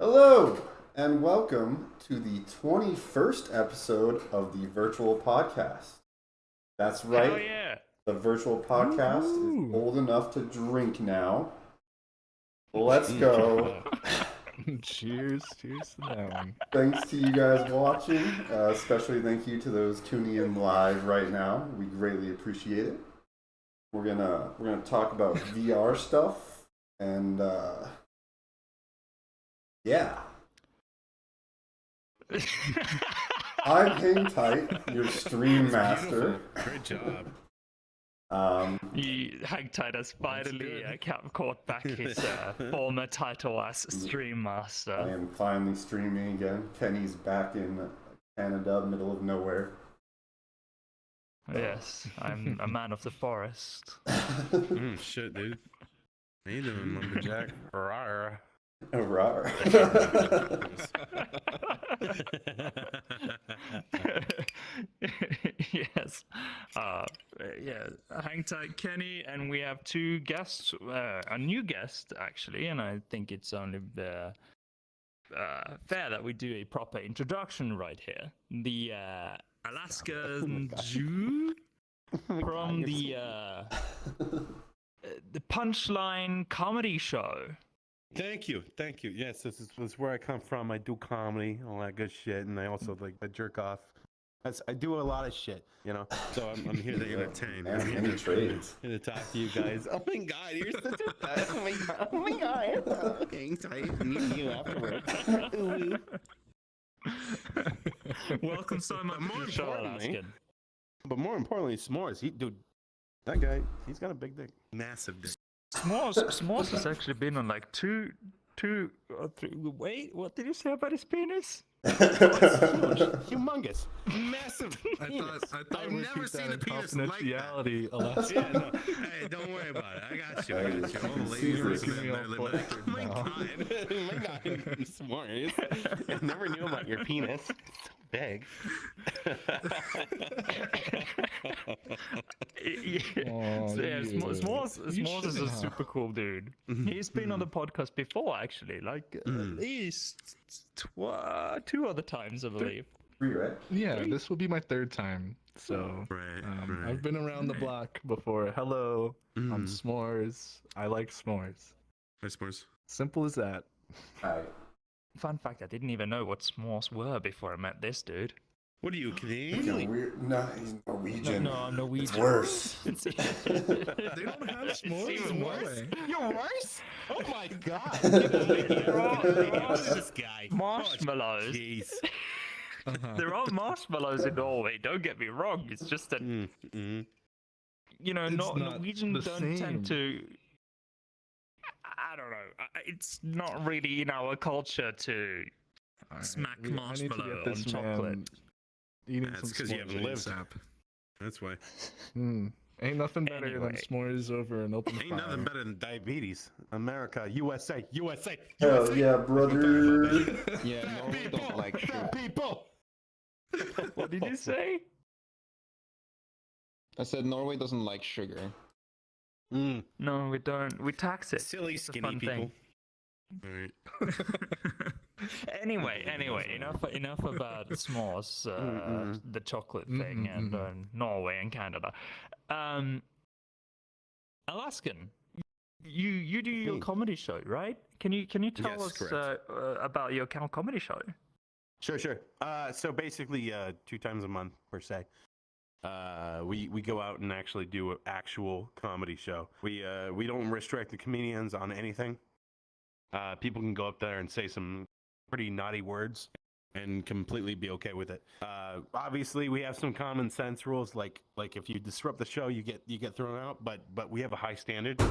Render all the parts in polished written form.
Hello, and welcome to the 21st episode of the virtual podcast. That's Hell right, yeah. the virtual podcast is old enough to drink now. Let's go. Cheers to that one. Thanks to you guys watching, especially thank you to those tuning in live right now. We greatly appreciate it. We're gonna talk about VR stuff and yeah. I'm Hang Tight, your stream master. Great job. Hang Tight has finally caught back his former title as Stream I Master. am finally streaming again. Kenny's back in Canada, middle of nowhere. Yes, I'm a man of the forest. Shit, dude. How you doing, lumberjack? Rawr. Rawr. Yes. Yeah, Hang Tight Kenny, and we have two guests, a new guest actually, and I think it's only fair that we do a proper introduction right here. The AlaskanJew from the PunchLine comedy show. Thank you. Yes, this is where I come from. I do comedy, all that good shit, and I also I jerk off. I do a lot of shit, you know. So I'm here to entertain. Man, many trades. Here to talk to you guys. Oh my god, you're such a oh my god. Oh my god. Hang tight. Meet you afterwards. Welcome so much to the show, Alaskan. But more importantly, S'mores. Dude, that guy, he's got a big dick. Massive dick. S'mores has actually been on like two or three. Wait, what did you say about his penis? Humongous, massive. I've never seen a penis like that. confidentiality, Alaska. Yeah, no. Hey, don't worry about it. I got you. All the ladies are Making me all like, oh my flustered god, oh my god, S'mores. I never knew about your penis. It's so big. S'mores is a super cool dude. He's been on the podcast before, actually, like at least two other times, I believe. Three, right? Yeah, this will be my third time. So Right. I've been around the block before. Hello, I'm S'mores. I like s'mores. Hi, S'mores. Simple as that. Alright. Fun fact, I didn't even know what s'mores were before I met this dude. What are you, He's Canadian? no, he's Norwegian. No, I'm Norwegian. It's worse. They don't have It's s'mores even in worse. Norway. You're worse? Oh my god. What's this guy? Marshmallows. Jeez. There are marshmallows in Norway. Don't get me wrong. It's just that you know, It's not Norwegians the don't tend same. to. I don't know. It's not really in our culture to Alright, smack I need to marshmallow get on this chocolate. man eating That's some because you haven't lived. ASAP. That's why. Ain't nothing better Anyway. than s'mores over an open Ain't fire. nothing better than diabetes. America, USA, USA. Hell yeah, brother. Yeah, Norway don't like sugar. People. What did you say? I said Norway doesn't like sugar. No, we don't. We tax it. Silly It's a skinny fun people. thing. All right. Anyway, enough about s'mores, the chocolate thing, and Norway and Canada. Alaskan, you do your comedy show, right? Can you tell Yes, us correct. about your comedy show? Sure. So basically, 2 times a month per se, we go out and actually do an actual comedy show. We don't restrict the comedians on anything. People can go up there and say some pretty naughty words and completely be okay with it. Obviously, we have some common sense rules, like if you disrupt the show, you get thrown out. But we have a high standard,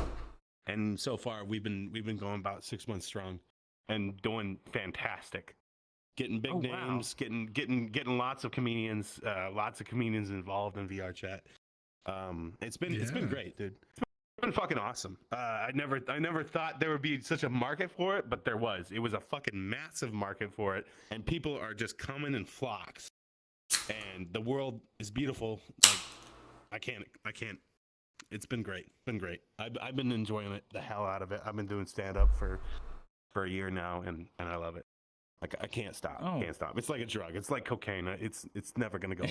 and so far we've been going about 6 months strong, and doing fantastic. Getting big names, getting lots of comedians involved in VRChat. It's been great, dude. It's been fucking awesome. I never thought there would be such a market for it, but there was. It was a fucking massive market for it, and people are just coming in flocks. And the world is beautiful. Like, I can't. It's been great. I've been enjoying it the hell out of it. I've been doing stand up for for a year now, and I love it. Like I can't stop. Oh. Can't stop. It's like a drug. It's like cocaine. It's never gonna go.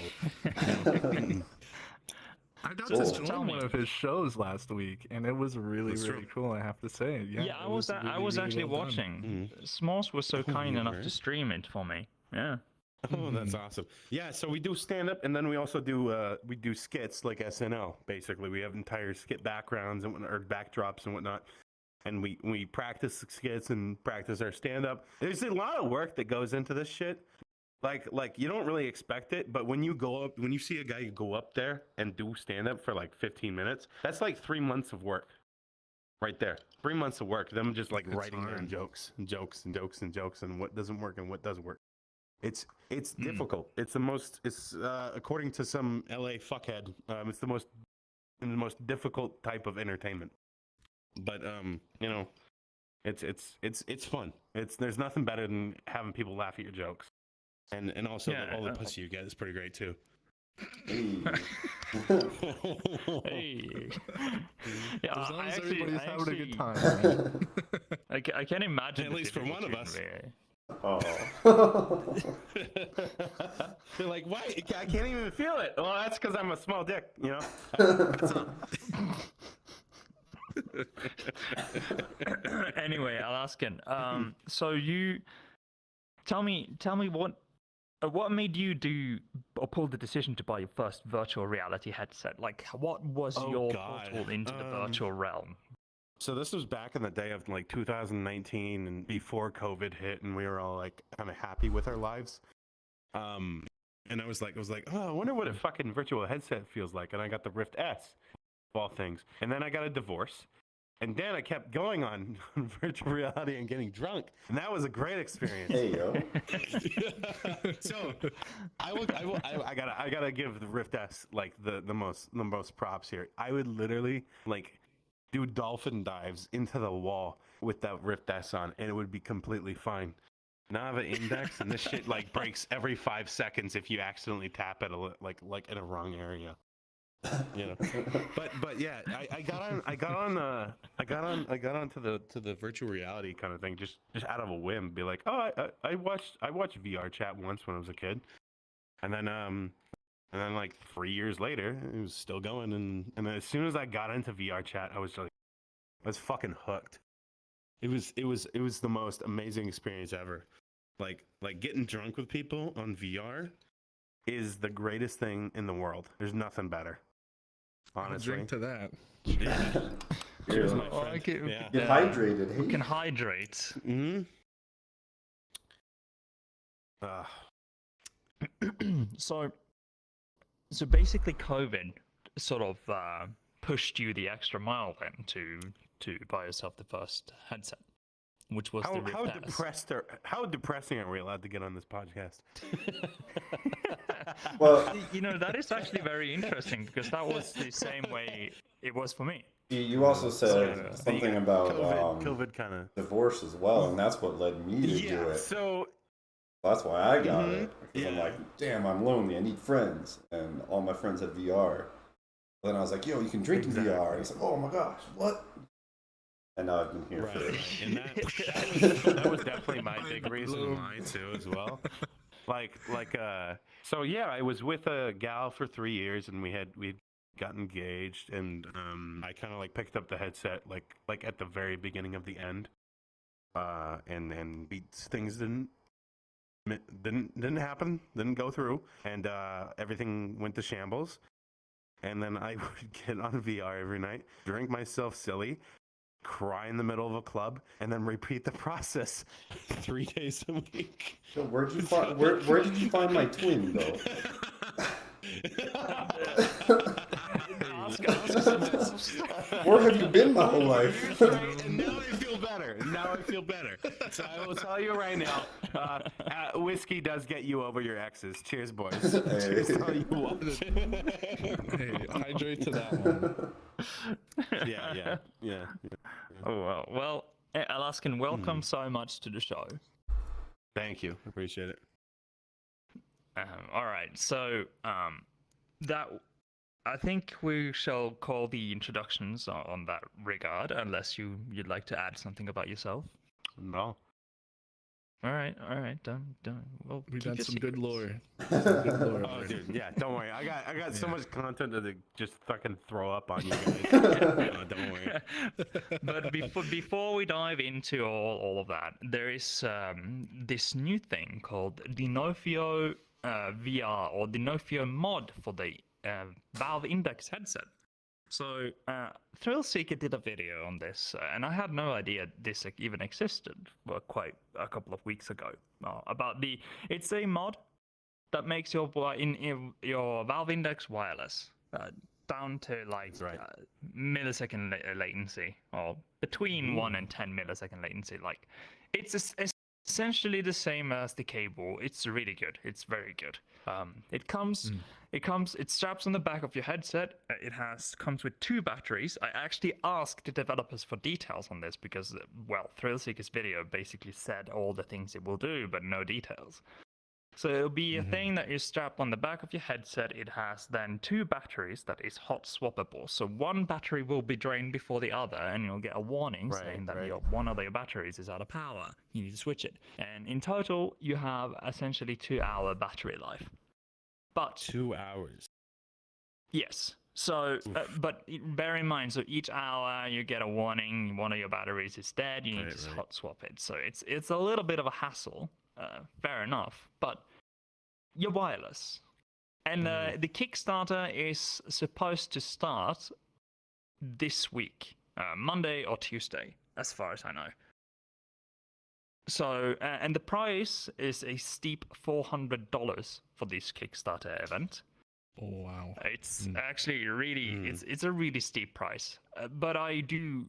I got Just to tell join me. one of his shows last week, and it was really, That's really true. cool. I have to say. Yeah, I it was really, I was really actually well done. watching. S'mores was so kind you enough were? to stream it for me. Yeah. Oh, that's awesome. Yeah, so we do stand up, and then we also do we do skits like SNL. Basically, we have entire skit backgrounds and or backdrops and whatnot, and we practice skits and practice our stand up. There's a lot of work that goes into this shit. Like you don't really expect it, but when you see a guy go up there and do stand up for like 15 minutes, that's like 3 months of work. Right there. 3 months of work. Them just like It's writing down hard. jokes and jokes and jokes and jokes and what doesn't work and what does work. It's difficult. It's the most. It's according to some LA fuckhead. It's the most difficult type of entertainment. But you know, it's fun. There's nothing better than having people laugh at your jokes, and also Yeah, all the pussy you get is pretty great too. Hey. Hey. Yeah, As long I as actually, everybody's I having actually, a good time. Right? I can't imagine. At the least for one of difficulty us. in Oh. They're like, why? I can't even feel it. Well, that's because I'm a small dick, you know. VR. Anyway, Alaskan. So you tell me what made you do or pull the decision to buy your first virtual reality headset? Like, what was Oh, your God. portal into the virtual realm? So this was back in the day of like 2019 and before COVID hit, and we were all like kind of happy with our lives. And I was like, oh, I wonder what a fucking virtual headset feels like. And I got the Rift S, of all things. And then I got a divorce. And then I kept going on virtual reality and getting drunk, and that was a great experience. Hey yo. So I gotta give the Rift S like the most props here. I would literally like do dolphin dives into the wall with that Rift S on, and it would be completely fine. Now I have an index, and this shit like breaks every 5 seconds if you accidentally tap it like in a wrong area. You know, but yeah, I got on to the virtual reality kind of thing just out of a whim. Be like, oh, I watched VRChat once when I was a kid, and then like 3 years later, it was still going, and as soon as I got into VRChat, I was fucking hooked. It was the most amazing experience ever. Like getting drunk with people on VR is the greatest thing in the world. There's nothing better. I'll Honestly. drink to that. Yeah. Cheers, my Oh, friend. okay, Yeah. Get hydrated. We Hey. can hydrate. Mm-hmm. So basically, COVID sort of pushed you the extra mile then to buy yourself the first headset, which was the Rift S. How depressing are we allowed to get on this podcast? Well, You know, that is actually very interesting because that was the same way it was for me. you also said something about COVID kind of. divorce as well, and that's what led me to do Yeah. it. So That's why I got Mhm. it. Because I'm Yeah. like, damn, I'm lonely. I need friends. And all my friends had VR. Then I was like, yo, you can drink in VR. And he's like, oh my gosh, what? And now I've been here right, for it. right. And that was definitely my big reason why too as well. So yeah, I was with a gal for 3 years, and we'd got engaged, and I kind of like picked up the headset like at the very beginning of the end, and things didn't happen, didn't go through, and everything went to shambles. And then I would get on VR every night, drink myself silly, cry in the middle of a club, and then repeat the process 3 days a week. So where did you find my twin, though? Where have you been my whole life? Right, and now I feel better. So I will tell you right now, whiskey does get you over your exes. Cheers, boys. Cheers to all you watch. Hey, hydrate to that one. Yeah. Oh well, Alaskan, welcome so much to the show. Thank you. Appreciate it. All right, so that I think we shall call the introductions on that regard, unless you'd like to add something about yourself. at all. All right. Done. Well, We've keep got your some good secrets. lore. Some good lore Oh, over dude, here. yeah, don't worry. I got so Yeah. much content to just fucking throw up on you guys. Don't worry. But before we dive into all of that, there is this new thing called the NOFIO VR or the NOFIO mod for the Valve Index headset. So Thrillseeker did a video on this, and I had no idea this even existed. Well, quite a couple of weeks ago. About it's a mod that makes your your Valve Index wireless down to like That's right. millisecond latency, or between 1 and 10 millisecond latency. Like it's essentially the same as the cable. It's really good. It's very good. It straps on the back of your headset. It comes with 2 batteries. I actually asked the developers for details on this because, well, Thrillseeker's video basically said all the things it will do, but no details. So it'll be a thing that you strap on the back of your headset. It has then 2 batteries that is hot swappable. So one battery will be drained before the other, and you'll get a warning saying that one of your batteries is out of power. You need to switch it. And in total, you have essentially 2-hour battery life. But 2 hours. yes. So, but bear in mind, so each hour you get a warning. One of your batteries is dead. You need to hot swap it. So it's a little bit of a hassle. Fair enough, but you're wireless, and the Kickstarter is supposed to start this week, Monday or Tuesday, as far as I know. So, and the price is a steep $400 for this Kickstarter event. Oh wow. It's actually really, it's a really steep price, but I do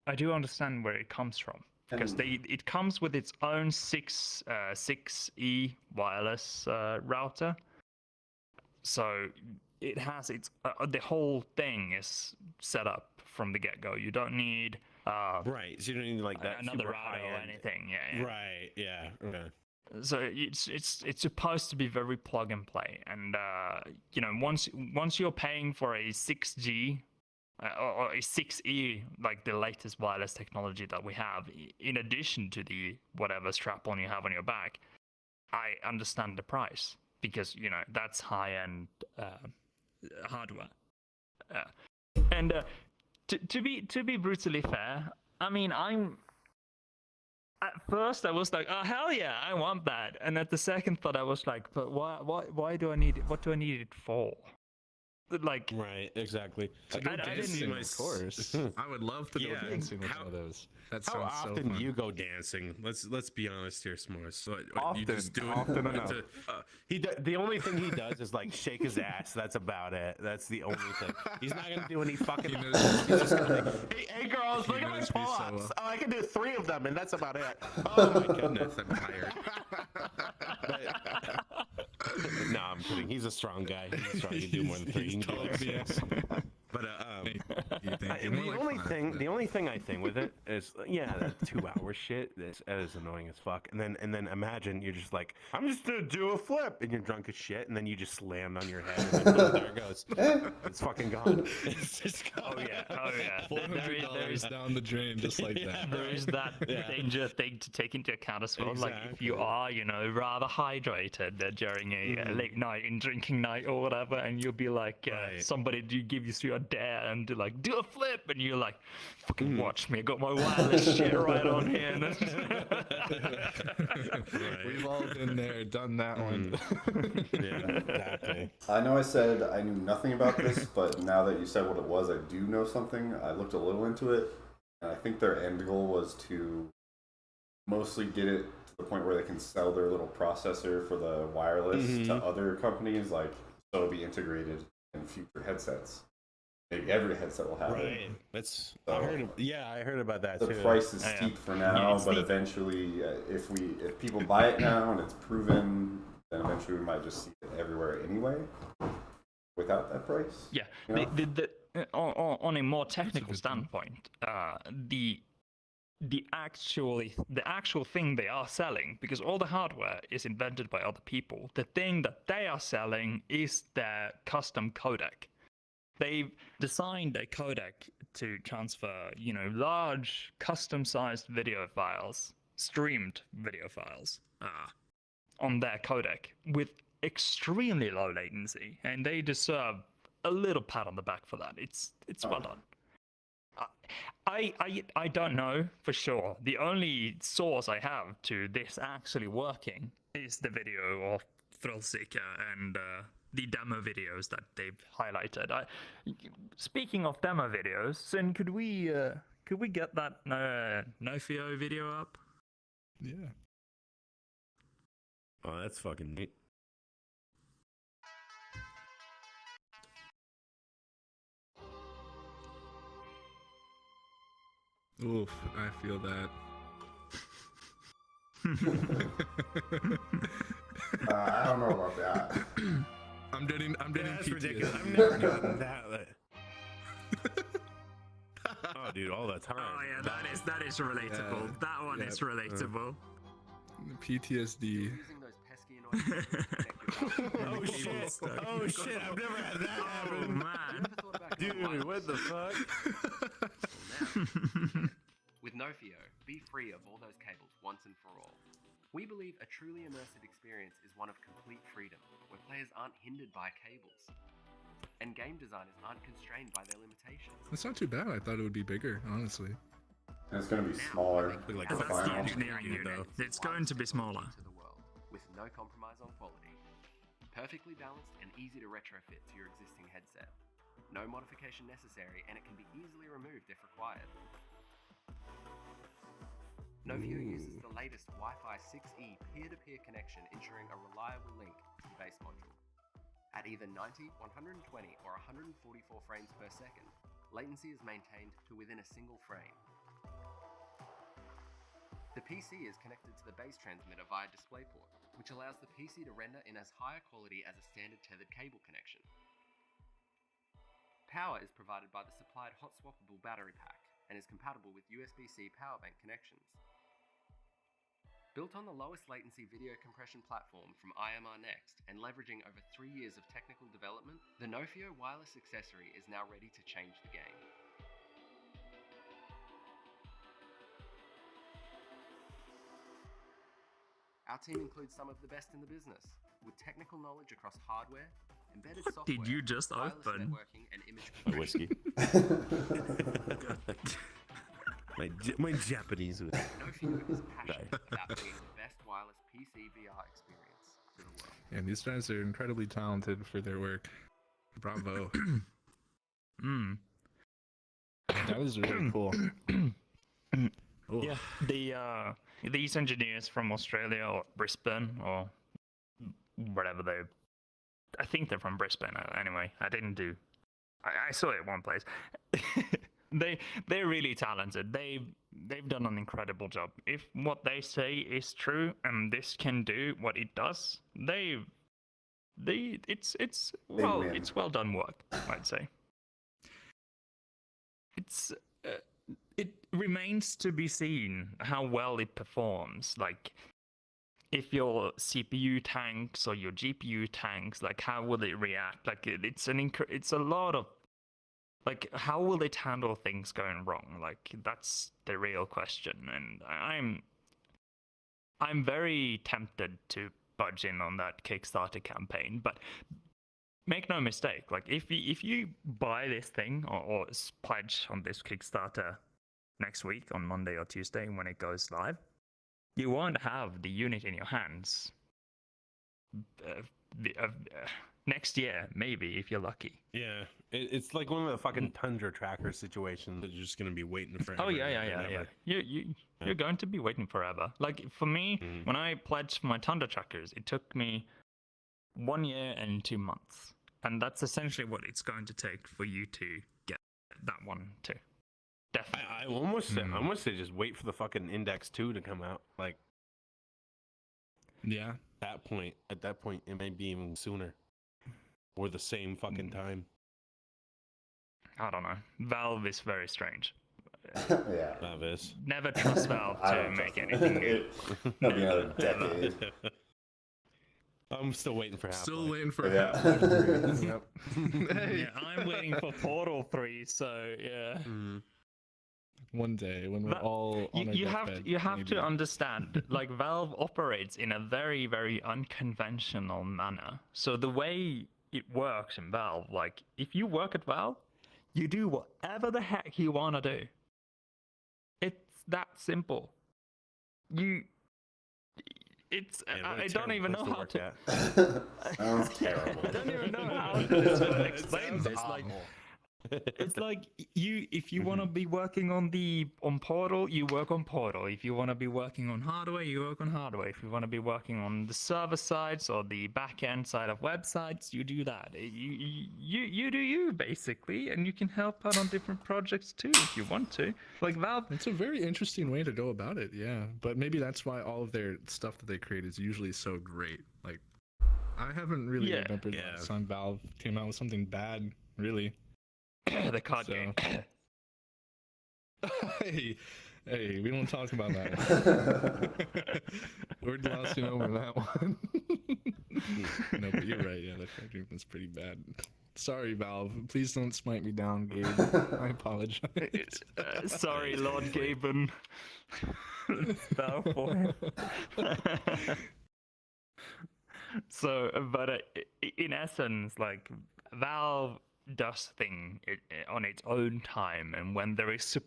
understand where it comes from. Because it comes with its own 6E wireless router, so it has its the whole thing is set up from the get-go. You don't need Right. So you don't need like that another super router or high-end- anything. Yeah. Right. Yeah. Okay. So it's supposed to be very plug and play, and you know, once you're paying for a 6G. Or a 6E, like the latest wireless technology that we have, in addition to the whatever strap-on you have on your back, I understand the price because, you know, that's high-end hardware. And to be brutally fair, I mean, at first I was like, oh hell yeah, I want that, and at the second thought I was like, but why do I need it? What do I need it for? Like, Right. Exactly. To go I didn't dancing, even- of course. I would love to go Yeah, dancing with how- one of those. That How sounds so often fun. do you go dancing? Let's be honest here, S'mores. So, Often, you just do it often enough. to- The only thing he does is like shake his ass. That's about it. That's the only thing. He's not gonna do any fucking. He knows- He's just gonna like, hey girls, He look at my knows me so pull-ups. well. Oh, I can do 3 of them, and that's about it. Oh my goodness, I'm tired. No, I'm kidding. He's a strong guy. He's strong. He can do more than 3. He can do totally like BS. But You think you're more like five, the only thing I think with it is, yeah, that 2-hour shit that is annoying as fuck. And then imagine you're just like, I'm just gonna do a flip, and you're drunk as shit, and then you just slammed on your head, and then boom, there it goes. It's fucking gone. It's just oh yeah. $400 There is down the drain just like that. there is that danger thing to take into account as well. Like if you Exactly. are, you know, rather hydrated during a late night and drinking night or whatever, and you'll be like, Right. somebody gives you a dare and do like do a flip, and you're like, fucking watch me, I got my wireless shit right on here. And We've all been there, done that one. Yeah, exactly. I know I said I knew nothing about this, but now that you said what it was, I do know something. I looked a little into it, and I think their end goal was to mostly get it to the point where they can sell their little processor for the wireless to other companies, like so it'll be integrated in future headsets. Maybe every headset will have Right. it. That's So- I heard about that The too. price is Yeah. steep for Yeah, now, it's but steep. eventually, if people buy it now and it's proven, then eventually we might just see it everywhere anyway, without that price. yeah, Yeah. on a more technical standpoint, the actual thing they are selling, because all the hardware is invented by other people, the thing that they are selling is their custom codec. They've designed a codec to transfer, large custom-sized video files, streamed video files, on their codec with extremely low latency, and they deserve a little pat on the back for that. It's well done. I don't know for sure. The only source I have to this actually working is the video of Thrillseeker and the demo videos that they've highlighted. Speaking of demo videos, Sin, could we get that NOFIO video up? Yeah. Oh, that's fucking neat. Oof, I feel that. I don't know about that. I'm getting That's PTSD. ridiculous. I've never gotten that. Oh, dude, all the time. Oh yeah, that is relatable. Yeah. That one is relatable. PTSD. Using those pesky annoying Oh shit! Oh shit! I've never had that Oh happen. man. Dude, what the fuck? With NOFIO, be free of all those cables once and for all. We believe a truly immersive experience is one of complete freedom, where players aren't hindered by cables, and game designers aren't constrained by their limitations. That's not too bad. I thought it would be bigger, honestly. And it's going to be smaller. Look like for a That's the final. engineering unit. It's going to be smaller. To the world, with no compromise on quality. Perfectly balanced and easy to retrofit to your existing headset. No modification necessary, and it can be easily removed if required. NOFIO uses the latest Wi-Fi 6E peer-to-peer connection, ensuring a reliable link to the base module. At either 90, 120, or 144 frames per second, latency is maintained to within a single frame. The PC is connected to the base transmitter via DisplayPort, which allows the PC to render in as high a quality as a standard tethered cable connection. Power is provided by the supplied hot-swappable battery pack and is compatible with USB-C power bank connections. Built on the lowest latency video compression platform from IMR Next and leveraging over 3 years of technical development, the NOFIO wireless accessory is now ready to change the game. Our team includes some of the best in the business, with technical knowledge across hardware, embedded software, Did you just wireless open? networking, and image My compression. whiskey. my Japanese whiskey. NOFIO is passionate about bringing the best wireless PC VR experience to the world. And these guys are incredibly talented for their work. Bravo. That was really cool. Oh. Yeah, these engineers from Australia or Brisbane or wherever I think they're from Brisbane anyway. I saw it one place. They're really talented. They've done an incredible job. If what they say is true and this can do what it does, it's well done work, I'd say. It remains to be seen how well it performs. Like, if your CPU tanks or your GPU tanks, like, how will it react? Like, it's a lot of, like, how will it handle things going wrong? Like, that's the real question. And I'm very tempted to budge in on that Kickstarter campaign, but make no mistake, like, if you buy this thing or pledge on this Kickstarter next week on Monday or Tuesday when it goes live, you won't have the unit in your hands next year, maybe, if you're lucky. Yeah, it's like one of the fucking Tundra Tracker situations that you're just gonna be waiting for. Oh yeah. You're going to be waiting forever. Like, for me, when I pledged for my Tundra Trackers, it took me 1 year and 2 months, and that's essentially what it's going to take for you to get that one too. Definitely. I almost say just wait for the fucking Index 2 to come out. Like, Yeah. at that point, it may be even sooner, or the same fucking time. I don't know. Valve is very strange. Yeah. That is. Never trust Valve I to don't make trust anything it. new. It'll be another decade. I'm still waiting for Half-Life. Still waiting for Yeah. Half-Life 3. Yep. Hey, Yeah, I'm waiting for Portal 3. So yeah. one day when we're That- all on You our have deathbed, you have to maybe. understand, like Valve operates in a very very unconventional manner. So the way it works in Valve, like if you work at Valve, you do whatever the heck you want to do. It's that simple. It's Man, what a I don't terrible even place know how work to. at. Sounds terrible. I don't even know how to explain Sounds this. Like, awful. it's like if you want to be working on Portal, you work on Portal. If you want to be working on hardware, you work on hardware. If you want to be working on the server sides or the back end side of websites, you do that. You do you basically, and you can help out on different projects too if you want to. Like Valve. It's a very interesting way to go about it, yeah. But maybe that's why all of their stuff that they create is usually so great. Like, I haven't really Yeah. remembered the last time Valve came out with something bad, really. The card So- game. hey, we don't talk about that. We're glossing over that one. No, but you're right. Yeah, the card game was pretty bad. Sorry, Valve. Please don't smite me down, Gabe. I apologize. Sorry, Lord Gaben. Valve for him. So, but in essence, like Valve does thing on its own time, and when there is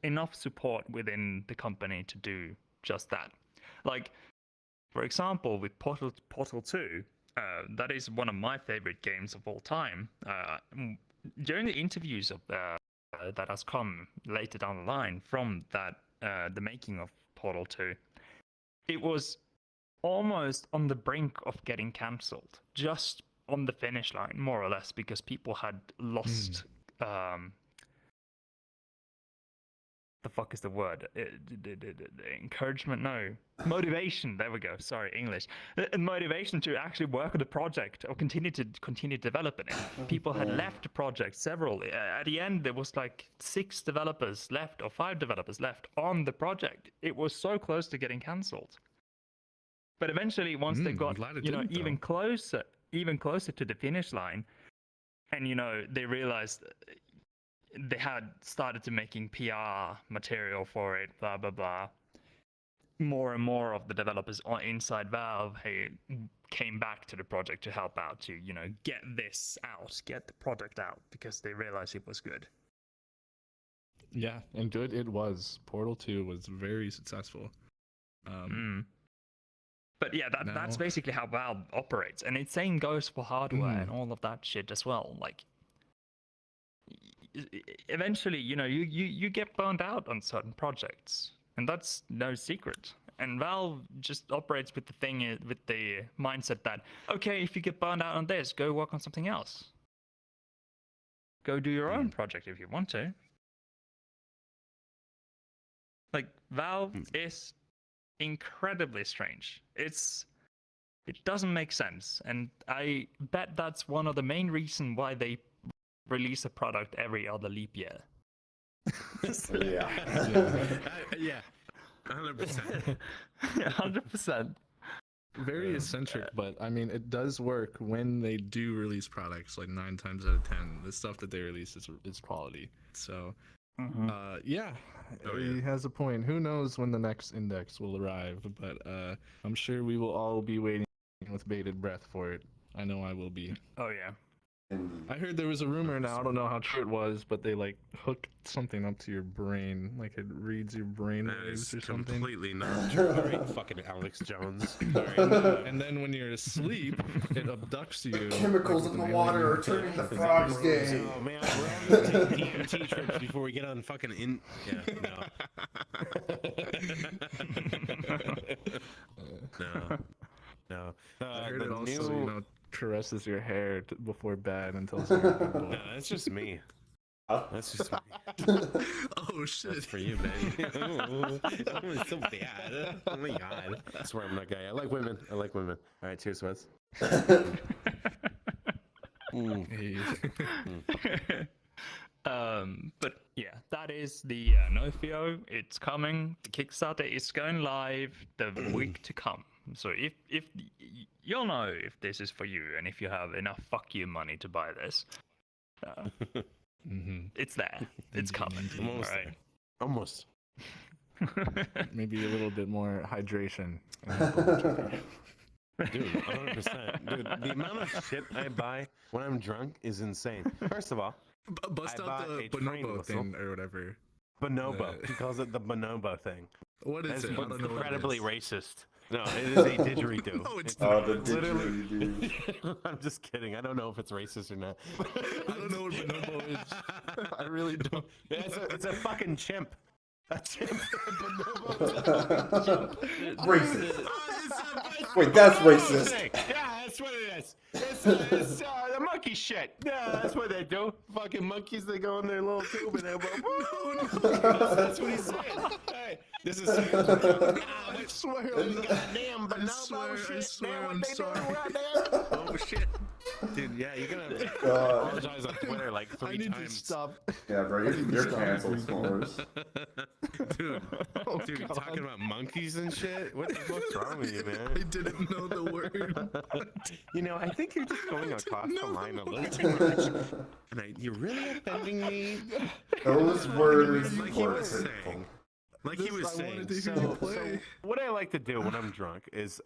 enough support within the company to do just that. Like, for example, with Portal 2, that is one of my favorite games of all time. During the interviews of that has come later down the line from that the making of Portal 2, it was almost on the brink of getting cancelled, just on the finish line, more or less, because people had lost the fuck is the word? Encouragement? No. Motivation. There we go. Sorry, English. Motivation to actually work on the project or continue developing it. People had left the project, several. At the end, there was like 6 developers left or 5 developers left on the project. It was so close to getting cancelled. But eventually, once they got even closer to the finish line, and they realized they had started to making PR material for it, blah blah blah. More and more of the developers inside Valve came back to the project to help out to get this out, get the product out, because they realized it was good. Yeah, and good it was. Portal 2 was very successful. But yeah, that's basically how Valve operates, and the same goes for hardware and all of that shit as well. Like, eventually, you get burned out on certain projects, and that's no secret. And Valve just operates with the mindset that, okay, if you get burned out on this, go work on something else. Go do your own project if you want to. Like, Valve is incredibly strange. It doesn't make sense, and I bet that's one of the main reasons why they release a product every other leap year. Yeah. Yeah. 100%. 100%. Very eccentric, but I mean, it does work when they do release products. Like 9 times out of 10, the stuff that they release is quality. So, yeah, he has a point. Who knows when the next index will arrive? But I'm sure we will all be waiting with bated breath for it. I know I will be. Oh yeah. I heard there was a rumor now. I don't know how true it was, but they like hook something up to your brain, like it reads your brain That waves is or something. completely not true. All right, fucking Alex Jones. All right. And then when you're asleep, it abducts you. Chemicals like in with the an water alien are turning the thing. frogs gay. Oh man, we're all gonna take DMT trips before we get on fucking in. No. I heard it The also, new... caresses your hair before bed and tells you you're a good boy. No, that's just me. That's just me. Oh shit! That's for you, man. Oh, it's so bad. Oh my god. I swear I'm that guy. I like women. All right, cheers, Sweats. Hey. But yeah, that is the NOFIO. It's coming. The Kickstarter is going live the week to come. So if you'll know if this is for you and if you have enough fuck you money to buy this, it's there. It's coming. Almost. Right? Almost. Maybe a little bit more hydration. Dude, 100%. Dude, the amount of shit I buy when I'm drunk is insane. First of all, Bust I out bought the a train bonobo whistle. thing or whatever. bonobo. He calls it the bonobo thing. What is That's it? I don't know what it incredibly is. racist. No, it is a didgeridoo. No, it's Oh, not. the Literally. didgeridoo. I'm just kidding. I don't know if it's racist or not. I don't know what bonobo is. I really don't. It's a fucking chimp. A chimp. Racist. Wait, that's racist. Yeah, that's what it is. It's the monkey shit. Yeah, that's what they do. Fucking monkeys, they go in their little tube and they go, that's what he said. Hey, this is I swear on the goddamn bonobo shit. I swear, Man, what I'm they sorry. doing right there? Oh shit! Dude, yeah, you're gonna God. apologize on Twitter like I 3 need times. to stop. Yeah, bro, you're canceled, S'mores. Dude, dude, talking about monkeys and shit? What the fuck's wrong with you, I man? didn't know the word. You know, I think you're just going across the line a little word. too much. And you're really offending me. Those words Like he were was hurtful. saying. Like he was I saying. wanted to hear So, you play. what I like to do when I'm drunk is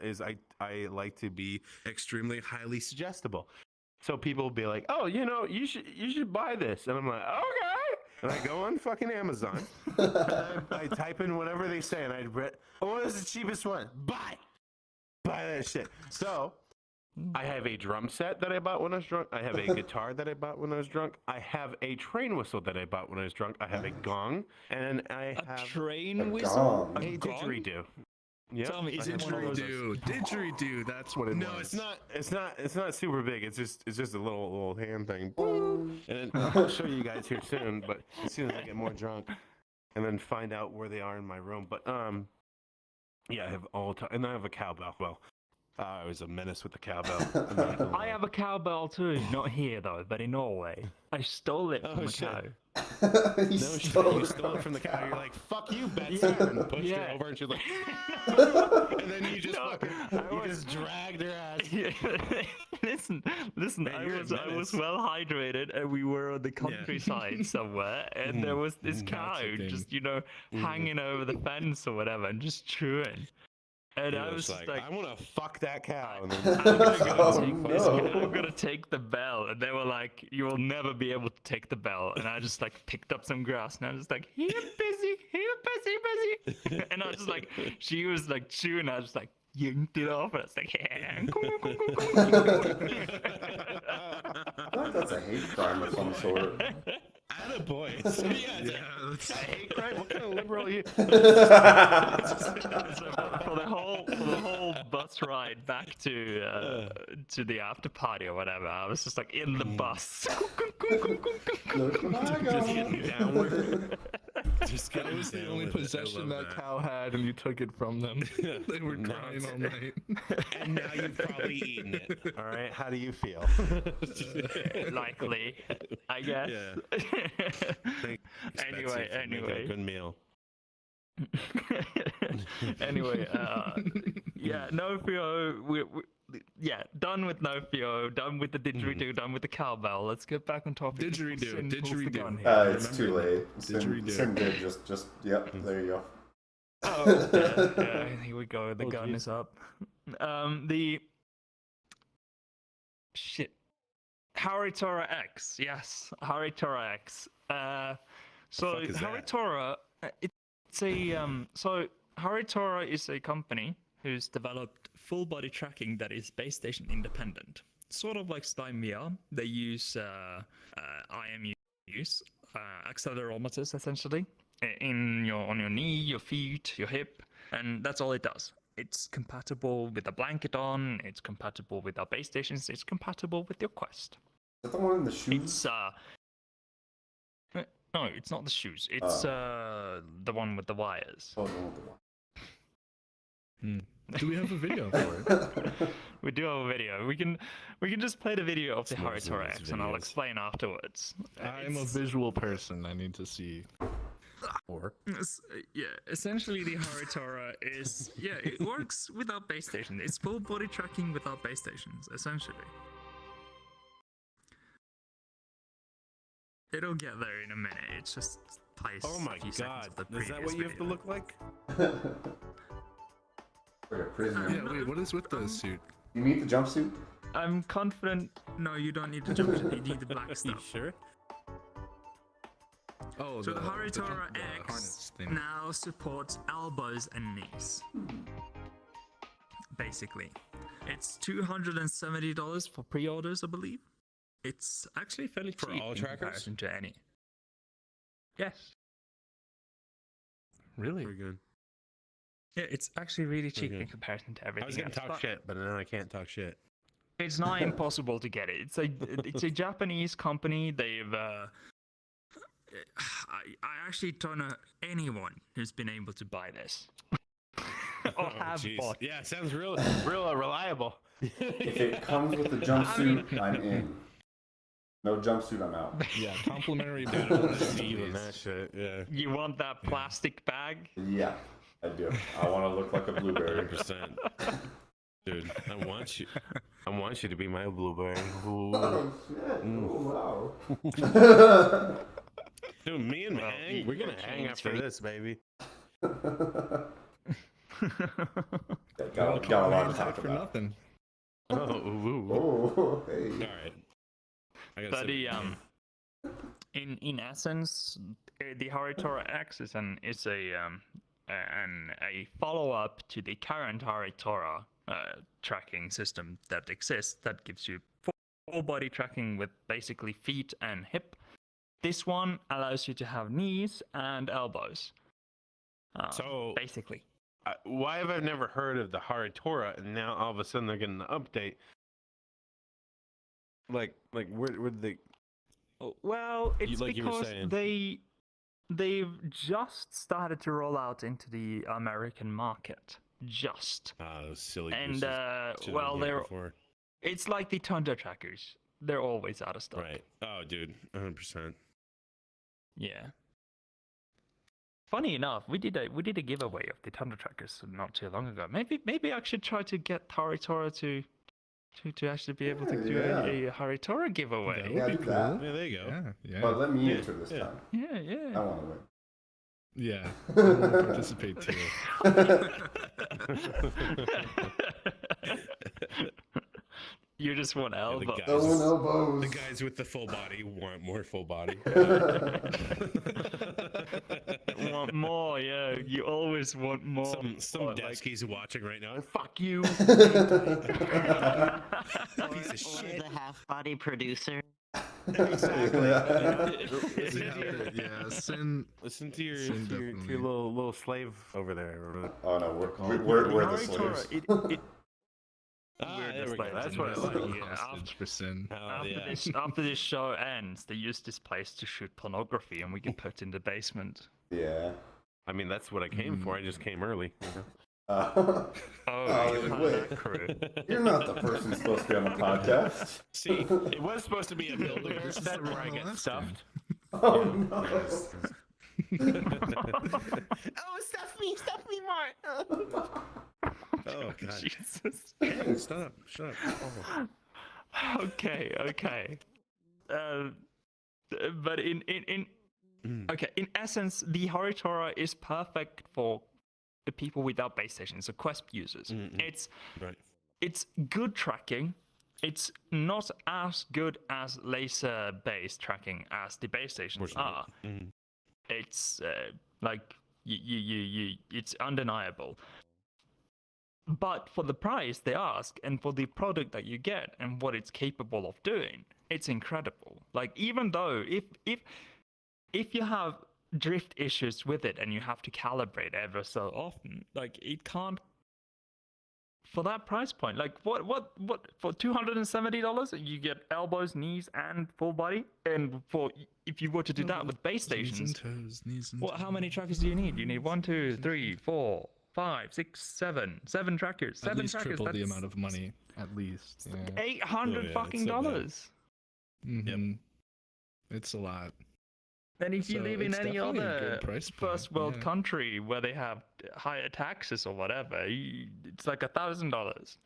I like to be extremely highly suggestible. So people will be like, "Oh, you know, you should buy this," and I'm like, "Okay." And I go on fucking Amazon. And I type in whatever they say, and I read, "Oh, what is the cheapest one? Buy that shit." So I have a drum set that I bought when I was drunk. I have a guitar that I bought when I was drunk. I have a train whistle that I bought when I was drunk. I have a gong, and I A have train A whistle? gong. a didgeridoo. Yep, Tell me, is I it have one of those. Didgeridoo. That's what it No, was. it's not super big. It's just a little hand thing. And then I'll show you guys here soon. But as soon as I get more drunk, and then find out where they are in my room. But yeah, I have all time, and I have a cowbell. Well, I was a menace with the cowbell. I'm not gonna I lie. have a cowbell too, not here though, but in Norway. I stole it from Oh, a shit. cow. You No shit, stole you it stole it from the cow. You're like, "Fuck you, Betsy," Yeah, and pushed yeah. her over, and she's like, and then you just No, fucking, I you was- just dragged her ass. listen, Man, I you're a was menace. well hydrated and we were on the countryside somewhere and there was this cow That's a thing. just, hanging over the fence or whatever and just chewing. And You're I was just just like, "I want to fuck that cow." And I'm then, gonna go Oh, take this. no. I'm gonna take the bell, and they were like, "You will never be able to take the bell." And I just like picked up some grass, and I was just like, "Here, busy," and I was just like, she was like chewing, I was just like yanked it off, and I was like, "Yeah." I feel like that's a hate crime of some sort. Attaboy. So, yeah, it's a hate crime. What kind of liberal are you? So for the whole bus ride back to the after party or whatever, I was just like in the bus. Just getting downward. Just That was the only possession that cow had, and you took it from them. They were Now crying it's- all night. And now you've probably eaten it. All right. How do you feel? Likely, I guess. Yeah. Thanks, Anyway, Betsy, for making a good meal. anyway, yeah, NOFIO. Yeah, done with NOFIO, done with the didgeridoo, done with the cowbell. Let's get back on topic. before Didgeridoo, Sin pulls the didgeridoo. gun here. It's too late. Didgeridoo. Sin did just, yep, there you go. Oh, yeah, here we go. The gun is up. The shit. HaritoraX, yes, HaritoraX. So fuck is that? Haritora, it's a so Haritora is a company who's developed full body tracking that is base station independent. Sort of like Stein VR. They use IMUs, accelerometers essentially, on your knee, your feet, your hip, and that's all it does. It's compatible with a blanket on, it's compatible with our base stations, it's compatible with your Quest. Is that the one in the shoes? It's no, it's not the shoes. It's the one with the wires. Oh, the one with the one. Do we have a video for it? We do have a video. We can just play the video of the S'mores HaritoraX, and I'll videos. explain afterwards. I'm a visual person. I need to see. Or Yeah, essentially the Haritora is it works without base station. It's full body tracking without base stations, essentially. It'll get there in a minute. It's just plays. Oh my a few seconds god. of the Is that previous what you have to video. look like? Like a prisoner. yeah, wait, what is with the suit? You meet the jumpsuit? I'm confident. No, you don't need to jump. You need the black You stuff. sure? Oh, So the harness HaritoraX thing. now supports elbows and knees. Basically, it's $270 for pre-orders, I believe. It's actually fairly For cheap all in trackers? comparison to any. Yes. Really? Very good. Yeah, it's actually really cheap Okay. in comparison to everything. I was gonna else, talk but shit, but now I can't talk shit. It's not impossible to get it. It's a Japanese company. They've I actually don't know anyone who's been able to buy this or have jeez. bought. Yeah, sounds real reliable. If it comes with the jumpsuit, I'm in. No jumpsuit, I'm out. Yeah, complimentary Dude, I bottle. want to see you in that shit. Yeah. You want that plastic bag? Yeah, I do. I want to look like a blueberry. 100%. Dude, I want you. I want you to be my blueberry. Ooh. Oh shit! Oh wow! Dude, me and Hang, we're gonna hang after this, baby. got a lot to talk for about. nothing. Oh, ooh. Oh, hey. All right. I gotta But sit in essence, the HaritoraX is a follow up to the current Haritora tracking system that exists that gives you full body tracking with basically feet and hip. This one allows you to have knees and elbows. So- basically, why have I never heard of the Haritora, and now all of a sudden they're getting the update? Like where they? well, it's like you were because saying. they've just started to roll out into the American market. Just. Those silly. And gooses. Should've well, been here they're before. it's like the Tundra trackers. They're always out of stock. Right. Oh, dude, 100%. Yeah. Funny enough, we did a giveaway of the Tundra trackers not too long ago. Maybe I should try to get Haritora to actually be able to do a Haritora giveaway. That Yeah, would do be that. cool. Yeah, there you go. Yeah, yeah. But let me Yeah, enter this yeah. time. Yeah, I yeah. want to win. Yeah, I want to participate too. You just want elbow. guys- Oh, elbows. The guys with the full body want more full body. Want more, yeah. You always want more. Some Or, like, deskies watching right now. Fuck you. Or, Piece of or shit. the half-body producer. Exactly. Yeah, Sin. Listen to your, Sin to your definitely. little slave over there. Oh no, we're the Haritora, slaves. Ah, there just we go. like That's to what I know. like. Yeah, Hostage for Sin. Hell yeah. after this show ends, they use this place to shoot pornography, and we get put in the basement. Yeah. I mean, that's what I came for. I just came early. Oh, Oh, you're part of wait. that crew. You're not the person supposed to be on the podcast. See, it was supposed to be a Build-A-Bear This is set the where I wrong get Alaskan. stuffed. Oh no. Oh, stuff me more. Oh, God. Jesus. Hey, stop! Shut up! Oh. Okay. But in essence, the Haritora is perfect for the people without base stations, so Quest users. Mm-mm. Right. It's good tracking. It's not as good as laser-based tracking as the base stations are. Mhm. It's like it's undeniable. But for the price they ask, and for the product that you get, and what it's capable of doing, it's incredible. Like, even though if you have drift issues with it and you have to calibrate ever so often, like, it can't. For that price point, like, what for $270 you get elbows, knees, and full body, and if you were to do that with base stations, Knees and toes, knees and how many trackers do you need? You need 1, 2, 3, 4, 5, 6, 7 trackers. At 7 least trackers. triple the that's amount of money. At least. Yeah. $800 Oh, yeah, fucking it's so bad. dollars. Mhm. It's a lot. And if you So live in it's any definitely a other good price point, first world yeah. country where they have higher taxes or whatever, it's like $1,000.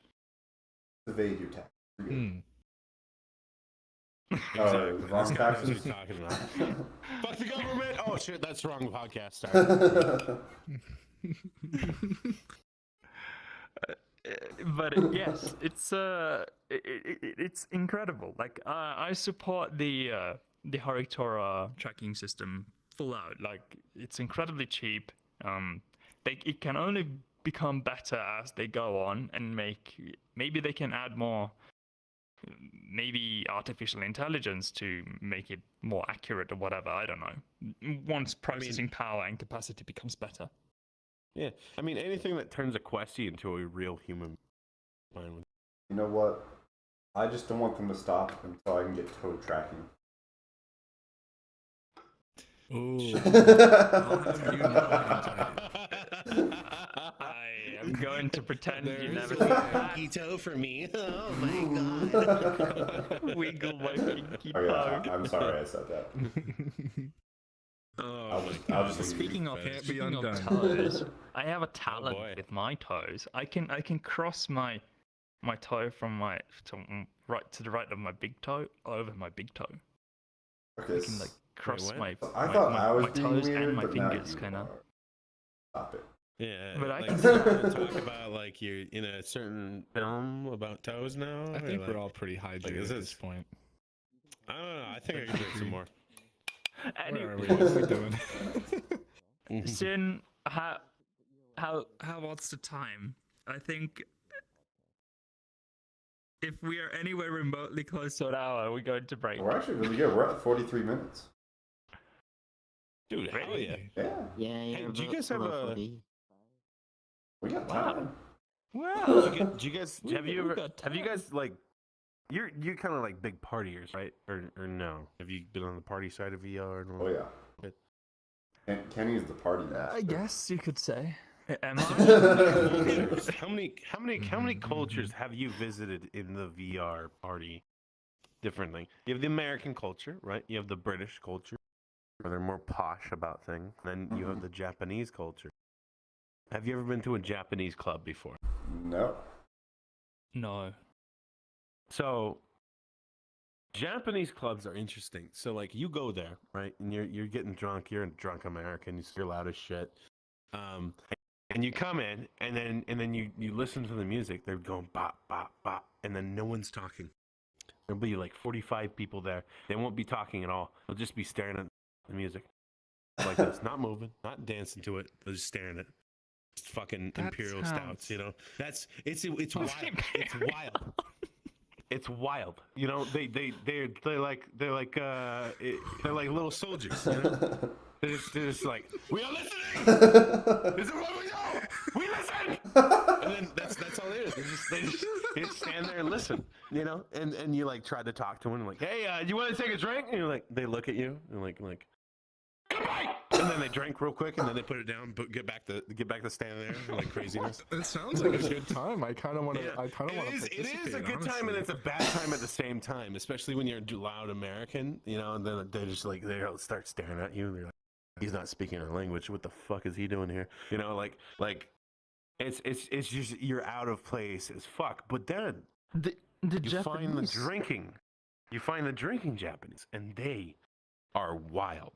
Evade your tax. You're good. Hmm. Oh, Exactly. the That's wrong kind of what taxes. he's talking about. Fuck the government. Oh shit, that's wrong podcast. Sorry. But yes, it's incredible. Like I support the Haritora tracking system full out. Like it's incredibly cheap. It can only become better as they go on and maybe they can add more, maybe artificial intelligence to make it more accurate or whatever. I don't know. Once processing power and capacity becomes better. Yeah, I mean anything that turns a Questie into a real human. Fine with. You know what? I just don't want them to stop until I can get toe tracking. Ooh. I'll have you know I am going to pretend you never There's said a that. Pinky toe for me. Oh my god. Wiggle my pinky Oh toe. yeah, I'm sorry I said that. Oh, I'll my just- God. I'll just- Speaking of Can't be undone. toes, I have a talent boy. with my toes. I can cross my toe from right to the right of my big toe over my big toe. Okay, I can like cross what? my I thought I was my being toes weird, and my but now fingers you kind of. are. Stop it. Yeah, But I like, can do you wanna talk about like you're in a certain film about toes now. I or, think like, we're all pretty hydrated is at this- this point. I don't know. I think I can drink some more. Where are we? What are we doing? Sin, how what's the time? I think if we are anywhere remotely close to an hour, we're going to break. We're actually really good. We're at 43 minutes. Dude, hell yeah. Yeah, Yeah, Hey, you're do you guys have below a- 40. we got Wow. time. Wow. Do you guys We- have you we ever got have you time. guys like you're kind of like big partiers, right? Or no? Have you been on the party side of VR? And all Oh that? yeah. Good. Kenny is the party master. I guess you could say. Am I? Cultures. How many cultures have you visited in the VR party? Different thing. You have the American culture, right? You have the British culture, where they're more posh about things. Then you have the Japanese culture. Have you ever been to a Japanese club before? No. No. So Japanese clubs are interesting. So like you go there, right? And you're getting drunk, you're a drunk American, you're loud as shit. And you come in and then you listen to the music, they're going bop, bop, bop, and then no one's talking. There'll be like 45 people there. They won't be talking at all. They'll just be staring at the music. Like this. Not moving, not dancing to it. They're just staring at it. Just fucking That imperial sounds- stouts, you know? It's wild. It's wild. It's wild. You know, they're like little soldiers, you know? They're just like, we are listening. This is what we know. We listen. And then that's all it is. They just stand there and listen, you know. And you like try to talk to them, like, hey, do you want to take a drink? And you're like, they look at you and like, goodbye. And then they drink real quick, and then they put it down, but get back to standing there like craziness. It sounds like a good time. I kind of want to. Yeah. I kind of want to It participate. is a good time, and it's a bad time at the same time, especially when you're a loud American, you know. And then they just like they'll start staring at you, and they're like, he's not speaking our language. What the fuck is he doing here? You know, like it's just you're out of place as fuck. But then The you find the Japanese. drinking. You find the drinking Japanese, and they are wild.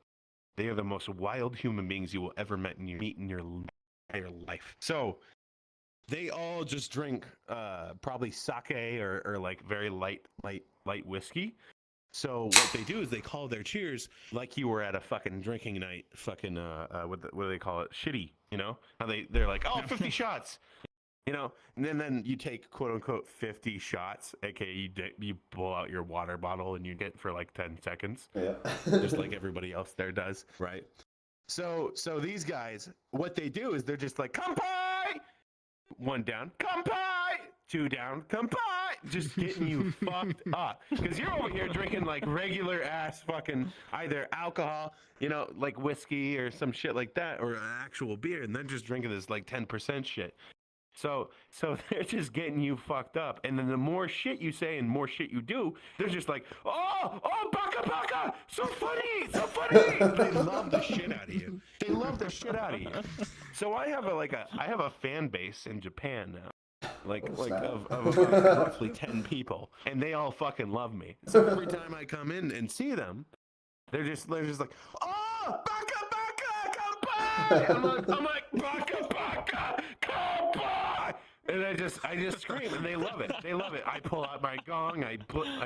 They are the most wild human beings you will ever meet in your entire life. So they all just drink probably sake or like very light whiskey. So what they do is they call their cheers like you were at a fucking drinking night, fucking what do they call it? Shitty, you know? How they're like, oh, 50 shots. You know, and then you take quote unquote 50 shots, aka you pull out your water bottle and you get for like 10 seconds, Yeah. just like everybody else there does, right? So these guys, what they do is they're just like, "Kampai!" One down, "Kampai!" 2 down, compot, just getting you fucked up. Because you're over here drinking like regular ass fucking either alcohol, you know, like whiskey or some shit like that, or actual beer, and they're just drinking this like 10% shit. So they're just getting you fucked up, and then the more shit you say and more shit you do, they're just like, oh, baka, so funny. They love the shit out of you. They love the shit out of you. So I have a fan base in Japan now, like of roughly 10 people, and they all fucking love me. So every time I come in and see them, they're just like, oh, baka, come by. I'm like, baka, come by. And I just scream, and they love it. They love it. I pull out my gong, I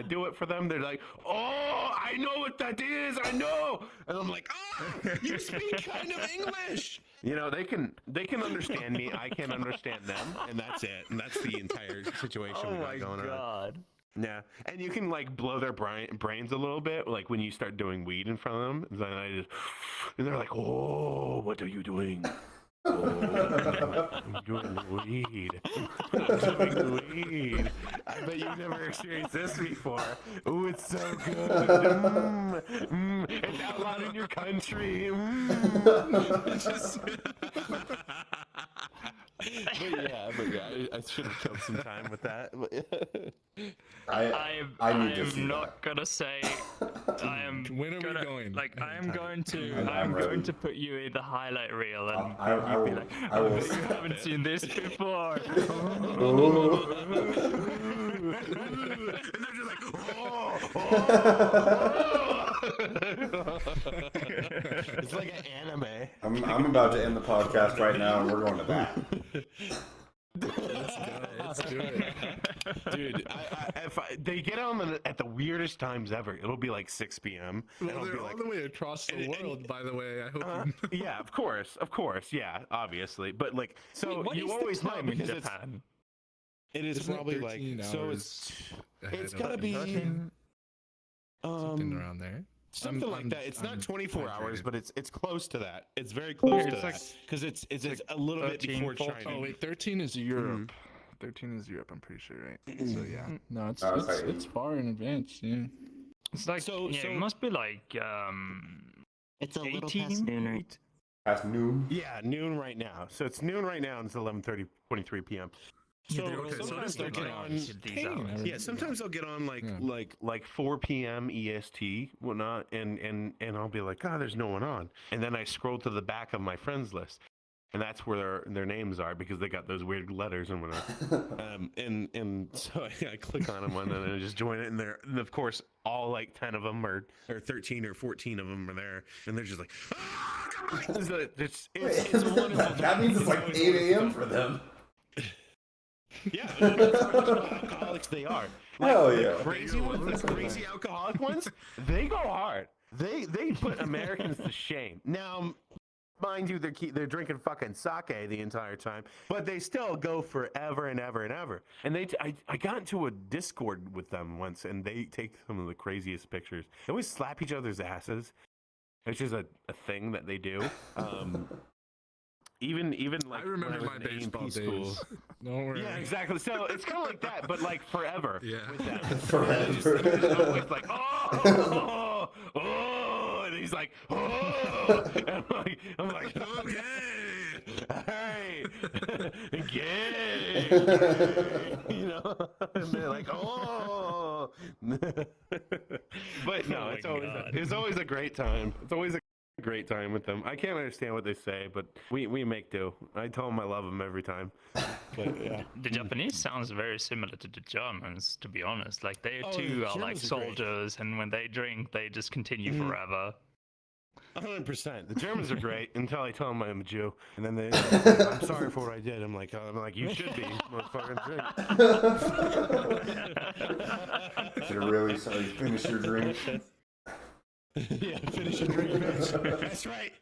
do it for them. They're like, oh, I know what that is. I know. And I'm like, oh, you speak kind of English. You know, they can understand me. I can understand them, and that's it. And that's the entire situation we got going on. Yeah, and you can like blow their brains a little bit, like when you start doing weed in front of them. And they're like, "Oh, what are you doing?" Oh, I'm doing weed. I'm doing weed. I bet you've never experienced this before. Oh, it's so good. It's outlawed in your country. But yeah, I should have killed some time with that. I'm not gonna say. I am. When are we going? Like I'm going to put you in the highlight reel, and I you'll be will. like, I will. you haven't seen this before. And they're just like, it's like an anime. I'm about to end the podcast right now, and we're going to that. Let's do it. Dude, they get on at the weirdest times ever. It'll be like 6 p.m. Well, they're all the way across the world, by the way. I hope. Yeah, of course, yeah, obviously. But like, so Wait, you always know in because Japan? it is Isn't it probably like 13 so hours it's ahead of gotta be 13? something around there. Something like that. It's not 24 hours, hydrated. but it's close to that. It's very close to it's that like- because it's a little bit 13, before 14. China. Oh wait, 13 is Europe. 13 is Europe, I'm pretty sure, right? So yeah, no, it's Oh, sorry. it's far in advance. Yeah. It's like it must be like It's a little 18? past noon, right? Past noon. Yeah, noon right now. So it's noon right now, and it's 11:23 p.m. Yeah, So they're okay, so sometimes it's they'll like get hours on. in these hours. Yeah, sometimes they'll get on Yeah. like 4 p.m. EST, whatnot, and I'll be like, oh, there's no one on, and then I scroll to the back of my friends list, and that's where their names are because they got those weird letters and whatnot. And so I click on them and then I just join it, and of course all like 10 of them or 13 or 14 of them are there, and they're just like, oh, come on. It's wonderful. That means it's like 8 a.m. for them. Yeah, that's how much alcoholics they are. Like, Hell the yeah. crazy ones, the crazy alcoholic ones, they go hard. They put Americans to shame. Now, mind you, they're drinking fucking sake the entire time, but they still go forever and ever and ever. And I got into a Discord with them once, and they take some of the craziest pictures. They always slap each other's asses, which is a thing that they do. Even like I remember when my was in baseball A&P school. days. Don't worry. Yeah, exactly. So it's kind of like that, but like forever. Yeah. With them. Forever. They're always like, oh, and he's like, oh. And I'm like, okay, all right, gay. You know, and they're like, oh. But no, it's always a great time. It's always a great time with them. I can't understand what they say, but we make do. I tell them I love them every time. But yeah, The Japanese sounds very similar to the Germans, to be honest. Like they Oh, too the are like Germans are great. soldiers, and when they drink, they just continue forever. 100%. The Germans are great until I tell them I'm a Jew, and then I'm sorry for what I did. I'm like, you should be, motherfucking drink. Should really sorry. Finish your drink. Yeah, finish your drink, bitch. That's right.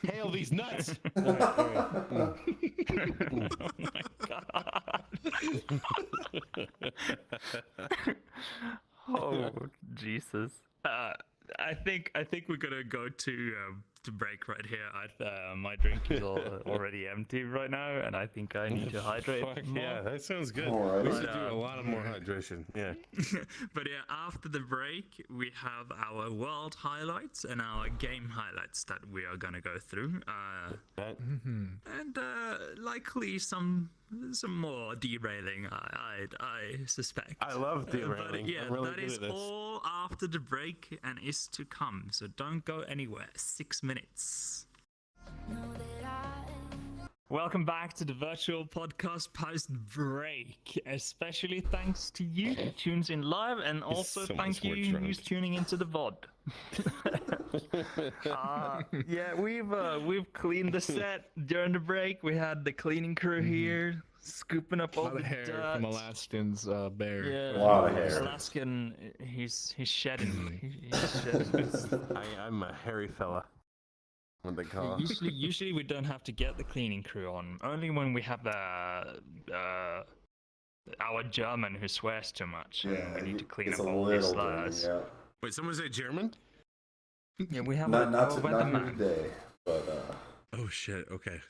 Hail these nuts. Oh my god. Oh Jesus. I think we're gonna go to break right here. My drink is already empty right now, and I think I need to hydrate Fuck more. yeah, that sounds good. All right. We But, should do a lot of more hydration. Yeah. But yeah, after the break, we have our world highlights and our game highlights that we are gonna go through. And likely some more derailing. I suspect. I love But derailing. yeah, I'm really that good is at this. all after the break and is to come. So don't go anywhere. 6 minutes. Welcome back to the virtual podcast post break. Especially thanks to you who tunes in live, and also so thank much more you drunk. who's tuning into the VOD. Yeah, we've cleaned the set during the break. We had the cleaning crew here scooping up A all lot the of hair dirt. from Alaskan's bear. Yeah, A lot of hair. Alaskan, he's shedding. He's shedding. I'm a hairy fella. What they call. Usually we don't have to get the cleaning crew on. Only when we have our German who swears too much, and we need to clean it's up a all his little dirty, slurs. yeah. Wait, someone say German? Yeah, we have Not our here weatherman. today, but Oh shit. Okay.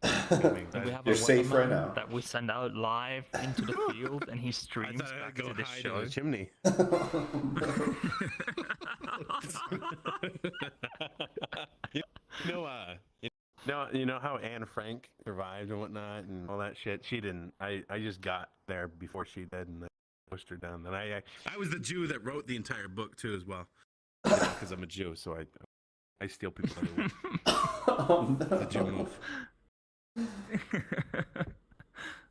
We have You're a safe right weatherman now. that we send out live into the field, and he streams I thought I'd back go to the hide show. in the chimney. You know how Anne Frank survived and whatnot and all that shit. She didn't. I just got there before she did, and I pushed her down. And I was the Jew that wrote the entire book too, as well, because I'm a Jew. So I steal people's money. Oh, no. The Jew move.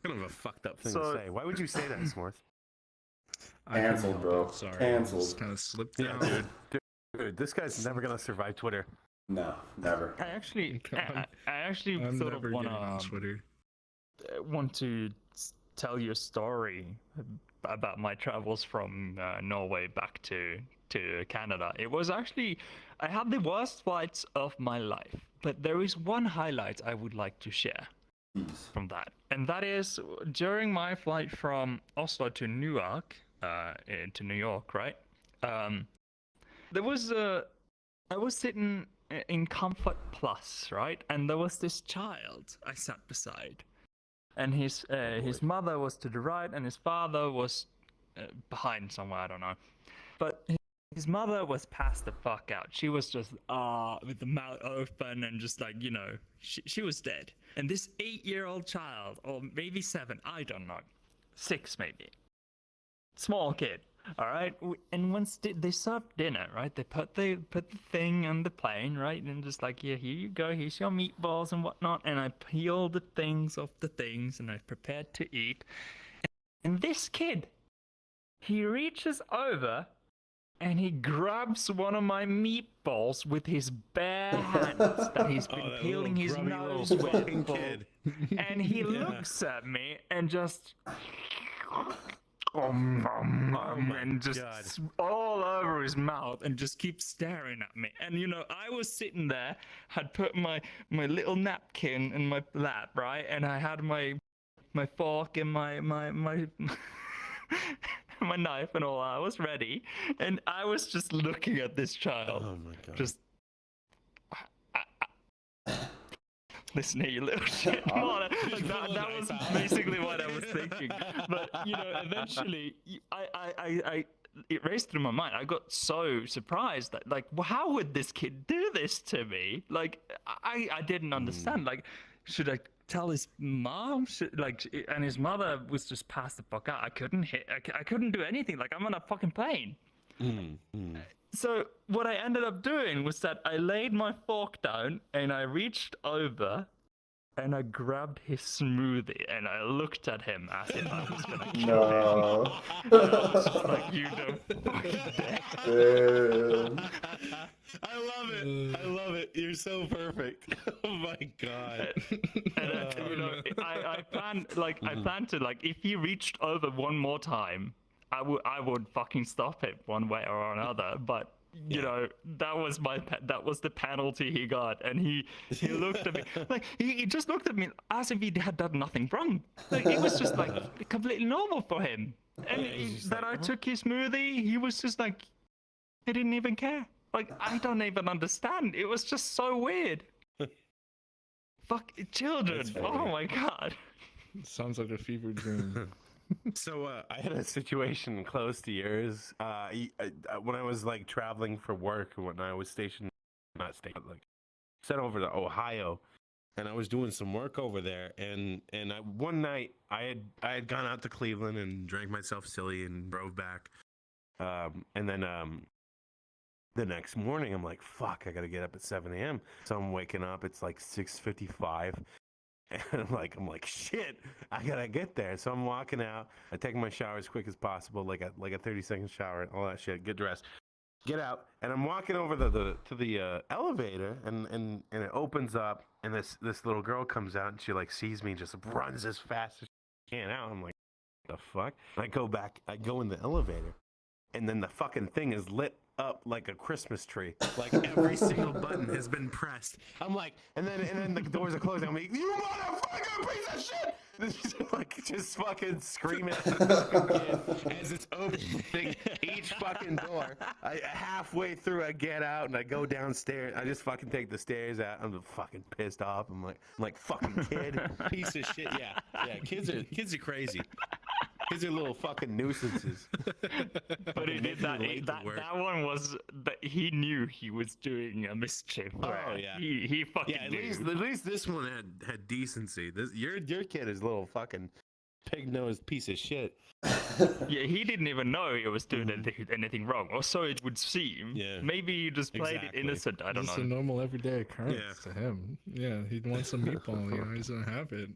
Kind of a fucked up thing to say. Why would you say that, Smorth? Canceled, bro. Sorry. Canceled. Just kind of slipped Yeah, down. dude, this guy's never gonna survive Twitter. No, never. I actually I'm sort of never getting on Twitter. want to tell you a story about my travels from Norway back to Canada. It was actually, I had the worst flights of my life, but there is one highlight I would like to share Jeez. from that, and that is during my flight from Oslo to Newark, to New York, right? There was I was sitting in Comfort Plus, right? And there was this child I sat beside, and his mother was to the right, and his father was behind somewhere, I don't know. But his mother was passed the fuck out. She was just with the mouth open and just like, you know, she was dead. And this 8-year-old child, or maybe 7, I don't know, 6 maybe, small kid. All right, and once they served dinner, right? They put the thing on the plane, right? And just like, yeah, here you go, here's your meatballs and whatnot. And I peeled the things off the things, and I prepared to eat. And this kid, he reaches over, and he grabs one of my meatballs with his bare hands that he's been that peeling his little grubby nose little with. fucking kid. And he looks at me and just. And just God. all over his mouth and just keeps staring at me. And you know, I was sitting there, had put my little napkin in my lap, right? And I had my fork and my my knife and all. I was ready, and I was just looking at this child. Oh my god. Just listen here, you little shit. Like that was basically what I was thinking. But you know, eventually, it raced through my mind. I got so surprised that, like, well, how would this kid do this to me? Like, I didn't understand. Like, should I tell his mom? And his mother was just passed the fuck out. I couldn't do anything. Like, I'm on a fucking plane. So what I ended up doing was that I laid my fork down and I reached over and I grabbed his smoothie and I looked at him as if I was gonna kill him. And I was just like, you don't fucking dare. Damn. I love it. I love it. You're so perfect. Oh my god. And you know, I planned to, like, if he reached over one more time, I would fucking stop it one way or another. But you know, that was the penalty he got, and he looked at me like he just looked at me as if he had done nothing wrong. Like, it was just like completely normal for him. And I took his smoothie, he was just like, he didn't even care. Like, I don't even understand. It was just so weird. Fuck, children. Oh my god. Sounds like a fever dream. So I had a situation close to yours. When I was like traveling for work, when I was stationed, not stationed, like sent over to Ohio, and I was doing some work over there. And one night I had gone out to Cleveland and drank myself silly and drove back. And then the next morning I'm like, fuck, I gotta get up at 7 a.m. So I'm waking up. It's like 6:55. And I'm like, shit, I gotta get there. So I'm walking out. I take my shower as quick as possible, like a 30-second shower, all that shit. Get dressed, get out, and I'm walking over to the elevator, and it opens up, and this little girl comes out, and she like sees me, and just runs as fast as she can out. I'm like, what the fuck? I go back. I go in the elevator, and then the fucking thing is lit up like a Christmas tree. Like every single button has been pressed. I'm like, and then the doors are closing. I'm like, you motherfucker, piece of shit! And she's like, just fucking screaming as it's opening each fucking door. Halfway through, I get out and I go downstairs. I just fucking take the stairs out. I'm fucking pissed off. I'm like fucking kid, piece of shit. Yeah, kids are crazy. Kids are little fucking nuisances. But he did that one was that he knew he was doing a mischief. Oh yeah, he fucking at knew. least this one had decency. Your kid is a little fucking pig-nosed piece of shit. Yeah, he didn't even know he was doing anything wrong, or so it would seem. Yeah, maybe he just played it innocent. I don't know. It's a normal everyday occurrence to him. Yeah, he wants some meatball. He doesn't have it.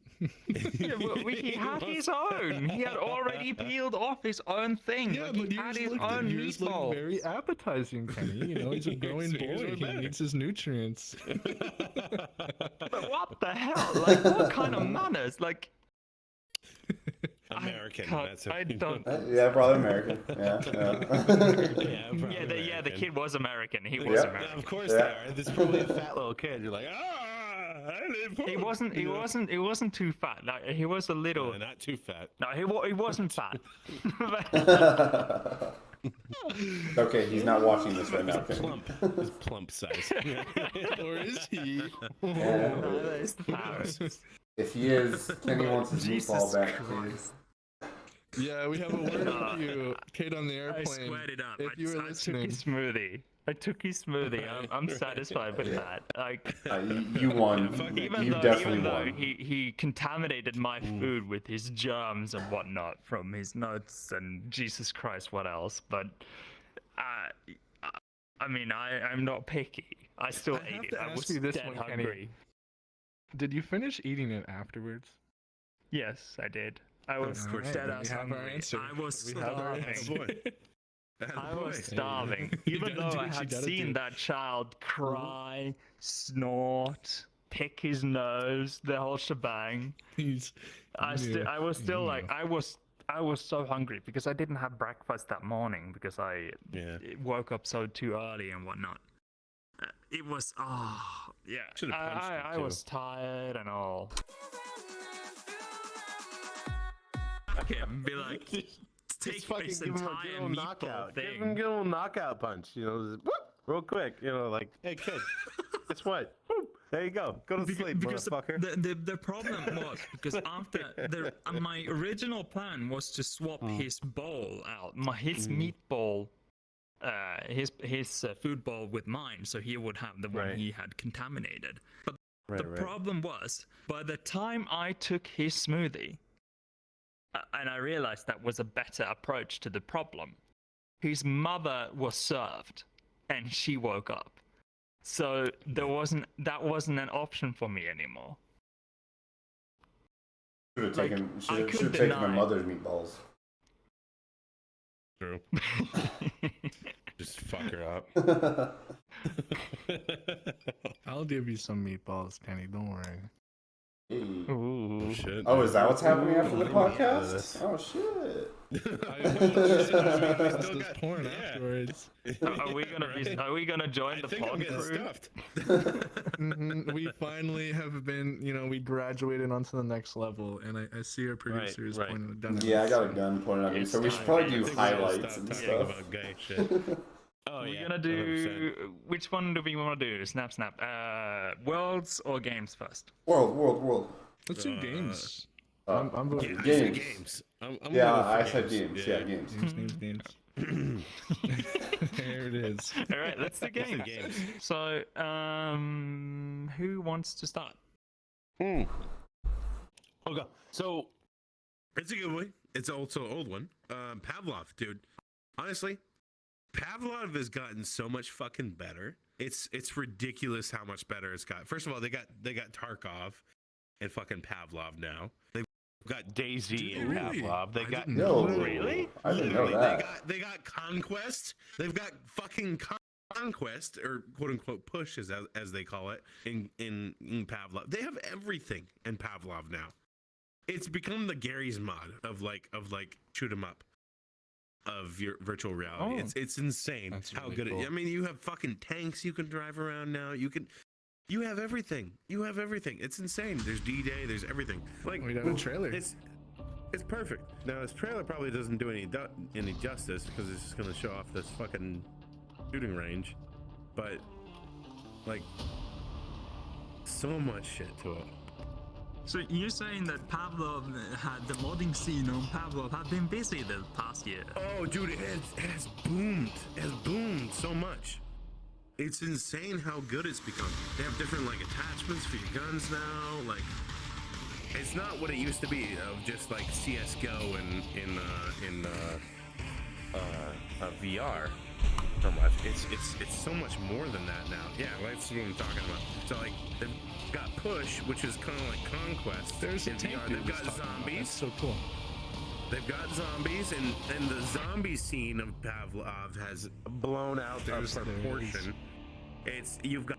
Yeah, well, he had his own. He had already peeled off his own thing. Yeah, like, but he had his own yours look meatball. very appetizing, Kenny. You know, he's a growing boy. He needs his nutrients. But what the hell? Like, what kind of manners? Like, American. I don't. Yeah, probably American. Yeah. The kid was American. He was American. Of course they are. There's probably a fat little kid. You're like, He wasn't too fat. Like, he was a little. No, not too fat. No, he wasn't fat. Okay, he's not watching this right now. He's plump. He's plump size. Or is he? Yeah. That's the power. If he is, Kenny wants his meatball back, please. Yeah, we have a word for you, Kate, on the airplane. I squared it up. If you were listening. I took his smoothie. I'm satisfied with that. Like, you won. Even though he contaminated my food with his germs and whatnot from his nuts and Jesus Christ, what else? But I mean, I'm not picky. I still ate it. I was dead hungry. Kenny. Did you finish eating it afterwards? Yes, I did. I was dead ass hungry. I was starving. I was starving. Even though I had seen that child cry, snort, pick his nose, the whole shebang. I was still like, I was so hungry because I didn't have breakfast that morning because I woke up too early and whatnot. It was, I was tired and all. Okay, be like, take this entire meatball thing. Give him a little knockout punch, you know, just, whoop, real quick, you know, like, hey kid, guess what? Whoop, there you go. Go to sleep, motherfucker. The problem was because after my original plan was to swap his bowl out, his meatball. His food bowl with mine, so he would have the one he had contaminated. But the problem was, by the time I took his smoothie, and I realized that was a better approach to the problem, his mother was served, and she woke up. So that wasn't an option for me anymore. Should have taken my mother's meatballs. True. Just fuck her up. I'll give you some meatballs, Kenny. Don't worry. Ooh. Shit. Oh, is that what's happening after the podcast? Oh shit! Still got porn afterwards. Are we gonna join the pod crew? We finally have been, we graduated onto the next level, and I see our producers pointing a gun at us. Yeah, I got a gun pointed at me, so we should probably do highlights and stuff. About gay shit. Oh, We're yeah. gonna 100%. do. Which one do we want to do? Snap. Worlds or games first? World. Let's do games. Uh, I'm voting Yeah, for I said games. games. I'm Yeah, gonna go for I said games. Yeah, games. games. There it is. All right, let's do I said games. games. So, who wants to start? Okay. So it's a good one. It's also an old one. Pavlov, dude. Honestly, Pavlov has gotten so much fucking better. It's ridiculous how much better it's got. First of all, they got Tarkov and fucking Pavlov now. They've got Daisy and Really? Pavlov. They I got didn't know that. really. I didn't know Literally, that. They got Conquest. They've got fucking Conquest, or quote unquote push, as they call it in Pavlov. They have everything in Pavlov now. It's become the Gary's mod of like shoot 'em up of your virtual reality. Oh. It's insane That's how really good cool. I mean, you have fucking tanks you can drive around now. You have everything. It's insane. There's D-Day, there's everything. Like, We got a trailer. It's perfect. Now this trailer probably doesn't do any justice because it's just gonna show off this fucking shooting range, but like so much shit to it. So you're saying that Pavlov had the modding scene on Pavlov had been busy the past year? Oh, dude, it has boomed. It has boomed so much. It's insane how good it's become. They have different like attachments for your guns now. Like, it's not what it used to be of just like CS:GO and in VR. So much. It's so much more than that now. Yeah, that's what I'm talking about. So like they've got push, which is kind of like conquest. There's a in tank VR. dude They've got that's talking about that. That's zombies. so cool. They've got zombies, and the zombie scene of Pavlov has blown out There of it is. proportion. You've got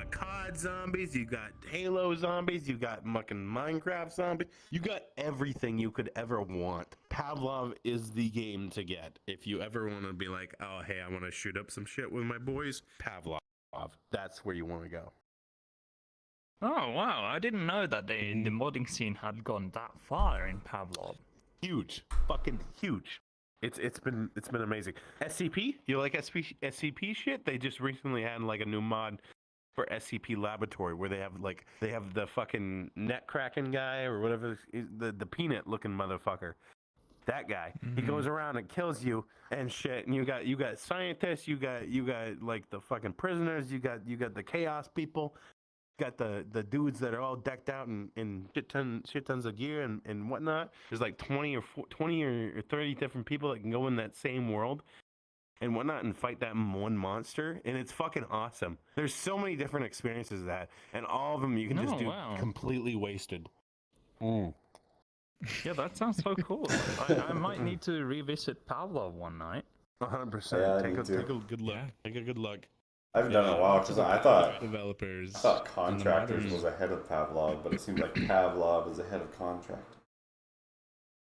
COD zombies, you got Halo zombies, you got fucking Minecraft zombies, you got everything you could ever want. Pavlov is the game to get if you ever want to be like, oh hey, I want to shoot up some shit with my boys. Pavlov, that's where you want to go. Oh wow, I didn't know that the modding scene had gone that far in Pavlov. Huge, fucking huge. It's been amazing. SCP, you like SCP shit? They just recently had like a new mod for SCP Laboratory where they have the fucking net cracking guy or whatever, the peanut looking motherfucker. That guy, he goes around and kills you and shit. And you got scientists, you got like the fucking prisoners, you got the chaos people. Got the dudes that are all decked out in shit tons of gear and whatnot. There's like 20 or 30 different people that can go in that same world and whatnot and fight that one monster, and it's fucking awesome. There's so many different experiences of that, and all of them you can just do completely wasted. Yeah, that sounds so cool. I might need to revisit Pavlov one night. 100%. Yeah, I Take need a to. good look. Yeah. Take a good look. I haven't done it in a while because I thought Developers. Contractors and the was ahead of Pavlov, but it seems like Pavlov is ahead of Contractor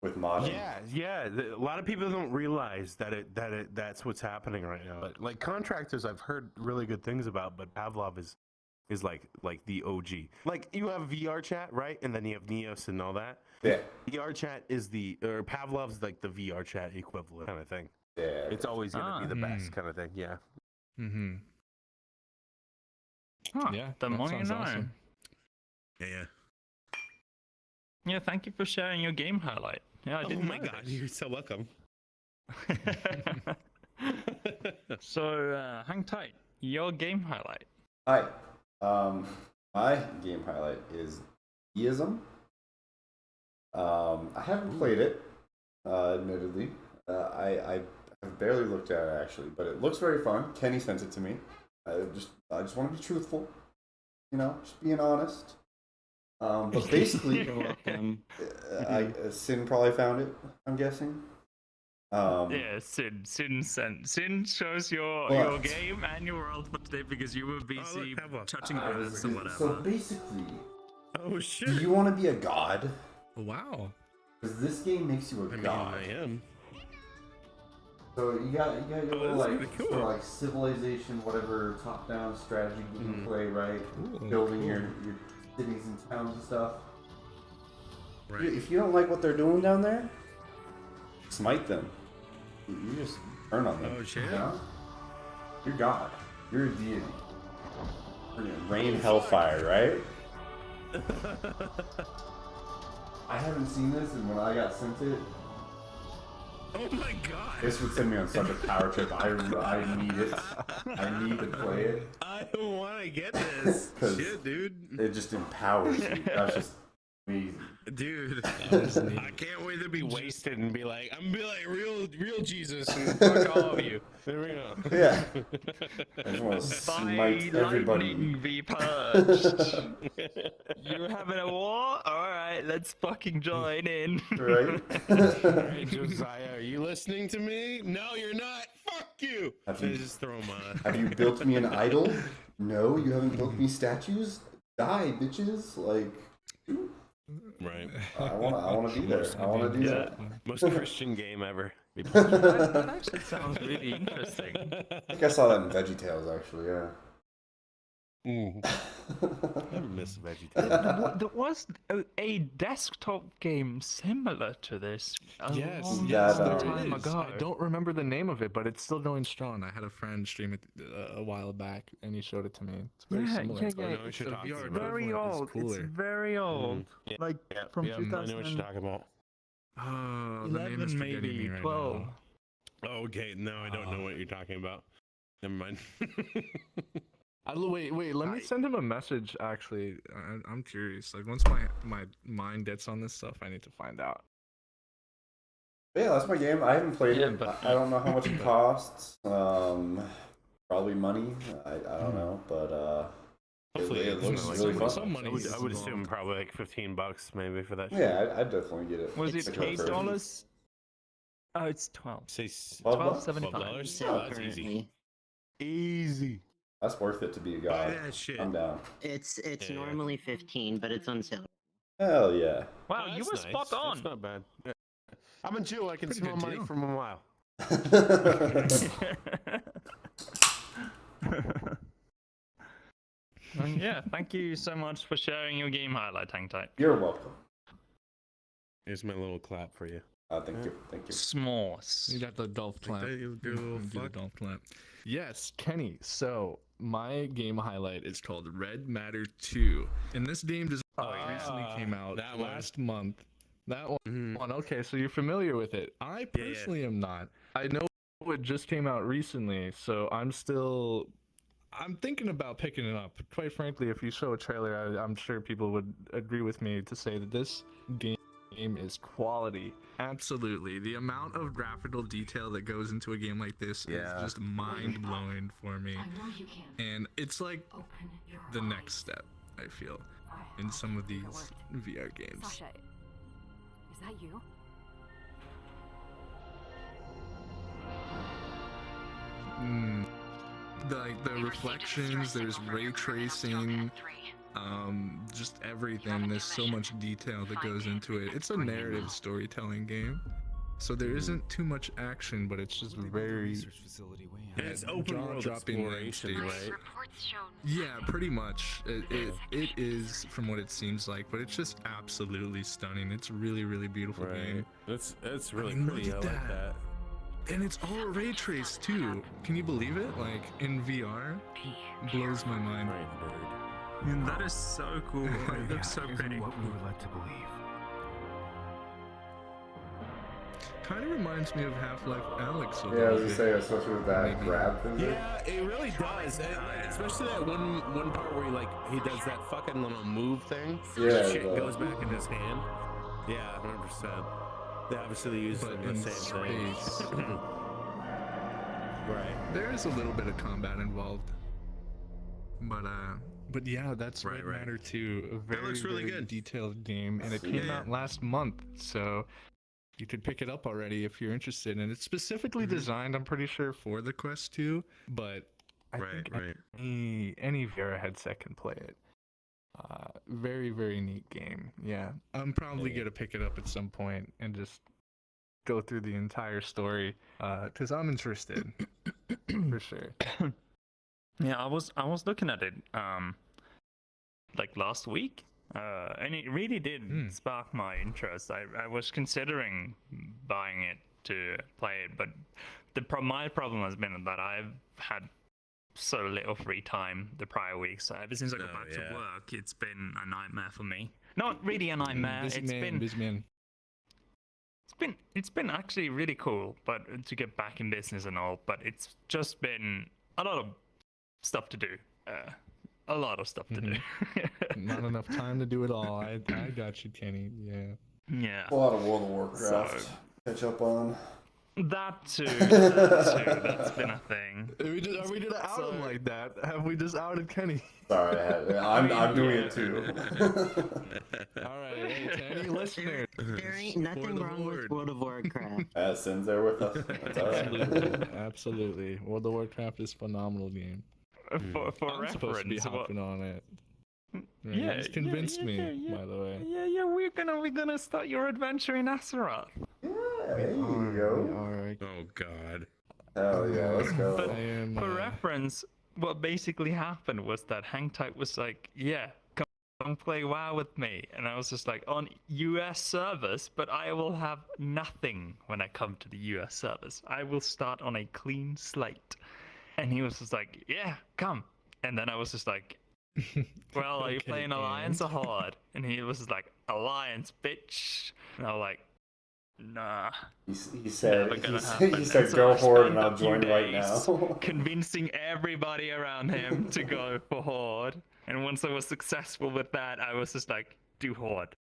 with modding. Yeah. A lot of people don't realize that's what's happening right now. But like Contractors, I've heard really good things about, but Pavlov is like the OG. Like you have VRChat, right? And then you have Neos and all that. Yeah. VRChat is Pavlov's like the VRChat equivalent kind of thing. Yeah. It's always gonna be the best kind of thing. Yeah. Mm-hmm. Huh, Yeah, the that more you sounds know. awesome. Yeah. Yeah, thank you for sharing your game highlight. Yeah, I Oh didn't my know god, this. you're so welcome. So, hang tight. Your game highlight. Hi. My game highlight is Deisim. I haven't played it, admittedly. I have barely looked at it actually, but it looks very fun. Kenny sent it to me. I just want to be truthful, just being honest. But basically, You're welcome. Sin probably found it. I'm guessing. Yeah, Sin shows your But- game and your world for today because you were busy Pavlov. touching grass or whatever. So basically, Oh do shit. you want to be a god? Wow. Because this game makes you a I mean, god. I am. So you got your little that's like pretty cool. sort of like civilization, whatever top-down strategy you can play, right? Ooh, Building cool. your cities and towns and stuff. Right. If you don't like what they're doing down there, smite them. You just turn on them. Oh, shit. you know? You're God. You're a deity. Rain hellfire, right? I haven't seen this, and when I got sent it, Oh my god! this would send me on such a power trip. I need it. I need to play it. I want to get this. Shit, dude. It just empowers you. That's just amazing. Dude, I can't wait to be wasted and be like, I'm gonna be like real Jesus and fuck all of you. There we go. Yeah. I just want to smite everybody. Lightning be purged. You're having a war? Alright, let's fucking join in. Right? Hey, Josiah, are you listening to me? No, you're not. Fuck you. Have you, Just throw him have you built me an idol? No, you haven't built me statues? Die, bitches. Like, right. I wanna be there. I wanna do that. Most Christian game ever. That actually sounds really interesting. I think I saw that in VeggieTales, actually, yeah. I miss VeggieTales. There was a desktop game similar to this a long Yeah, time ago. I don't remember the name of it, but it's still going strong. I had a friend stream it a while back, and he showed it to me. It's very similar. yeah. I know what you're It's talking about. very old. It's very old. Yeah. Like from I know what 2011, you're talking about. Oh, the name is forgetting maybe me right 12. now. Oh, okay, now I don't know what you're talking about. Never mind. Wait. Let me send him a message. Actually, I'm curious. Like, once my mind gets on this stuff, I need to find out. Yeah, that's my game. I haven't played it. but- I don't know how much it costs. Probably money. I don't know, but Hopefully, it looks really fun. some money. I would assume probably like $15 maybe for that. Yeah, I'd definitely get it. Was it Like a $8? Oh, it's 12. Say $12.75. $12. So that's easy. currently, Easy. That's worth it to be a Buy god. that shit. I'm down. it's Yeah. normally 15, but it's on sale. Hell yeah. Wow, Oh, you that's were nice. spot on. That's not bad. Yeah. I'm a Jew. I can Pretty smell good money deal. from a mile. Yeah, thank you so much for sharing your game highlight, Hang Tight. You're welcome. Here's my little clap for you. Thank you. Thank you. S'mores. You got the golf clap. that you do, Mhm, the fuck. golf clap. Yes, Kenny. So my game highlight is called Red Matter 2, and this game just recently came out that one. last month. That one. Mhm. Okay, so you're familiar with it. I personally am not. I know it just came out recently, so I'm thinking about picking it up. Quite frankly, if you show a trailer, I'm sure people would agree with me to say that this game is quality. Absolutely. The amount of graphical detail that goes into a game like this is just mind-blowing for me. And it's like the next step, I feel, in some of these VR games. Sasha, is that you? The reflections, there's ray tracing, just everything. There's so much detail that goes into it. It's a narrative storytelling game, so there isn't too much action, but it's just very And it's open world jaw-dropping exploration, landscapes. right? Yeah, pretty much. It is from what it seems like, but it's just absolutely stunning. It's really, really beautiful game. That's really mean, pretty. I look at like that. And it's all ray traced too. Can you believe it? Like in VR, blows my mind. Right, bird. Man, that is so cool. It looks so pretty. What we were led to believe. Kind of reminds me of Half-Life Alyx. Yeah, I was gonna say, especially with that Maybe. grab thing. Yeah, it really does. Especially that one part where he does that fucking little move thing. Yeah, Shit the- goes back in his hand. Yeah, 100%. They obviously use But the in same thing. space. Right. There is a little bit of combat involved. But yeah, that's Right, Red right. Matter 2. A very, looks really very good. detailed game, and it Yeah. came out last month, so you could pick it up already if you're interested. And it's specifically designed, I'm pretty sure, for the Quest 2, but I think any VR headset can play it. Very, very neat game. Yeah, I'm probably gonna pick it up at some point and just go through the entire story, because I'm interested, for sure. Yeah, I was looking at it like last week, and it really did spark my interest. I was considering buying it to play it, but my problem has been that I've had so little free time the prior week. So ever since I got Oh, back yeah. to work, it's been a nightmare for me. Not really a nightmare. Busy man, busy man. It's been actually really cool, but to get back in business and all. But it's just been a lot of stuff to do. A lot of stuff to do. Not enough time to do it all. I got you, Kenny. Yeah. Yeah. A lot of World of Warcraft. So- Catch up on. That too. That's been a thing. Are we just out him like that? Have we just outed Kenny? Sorry, I'm doing it too. All right, hey, Kenny, listener. There ain't nothing the wrong with Lord. World of Warcraft. Sin's there with us. That's all right. Absolutely, absolutely. World of Warcraft is a phenomenal game. For I'm supposed to be reference, hopping on it. Right, Yeah, he's convinced me. yeah. By the way. Yeah, we're gonna start your adventure in Azeroth. Yeah, there you go. Alright. Oh God. Hell yeah, let's go. But I am, for reference, what basically happened was that Hangtight was like, yeah, come play WoW with me. And I was just like, on US servers, but I will have nothing when I come to the US servers. I will start on a clean slate. And he was just like, yeah, come. And then I was just like, well, are you Okay, playing Alliance or Horde? And he was just like, Alliance, bitch. And I was like, nah. He said, Never gonna he happen. said So go I Horde spent and a I'll few join right days now. convincing everybody around him to go for Horde. And once I was successful with that, I was just like, do Horde.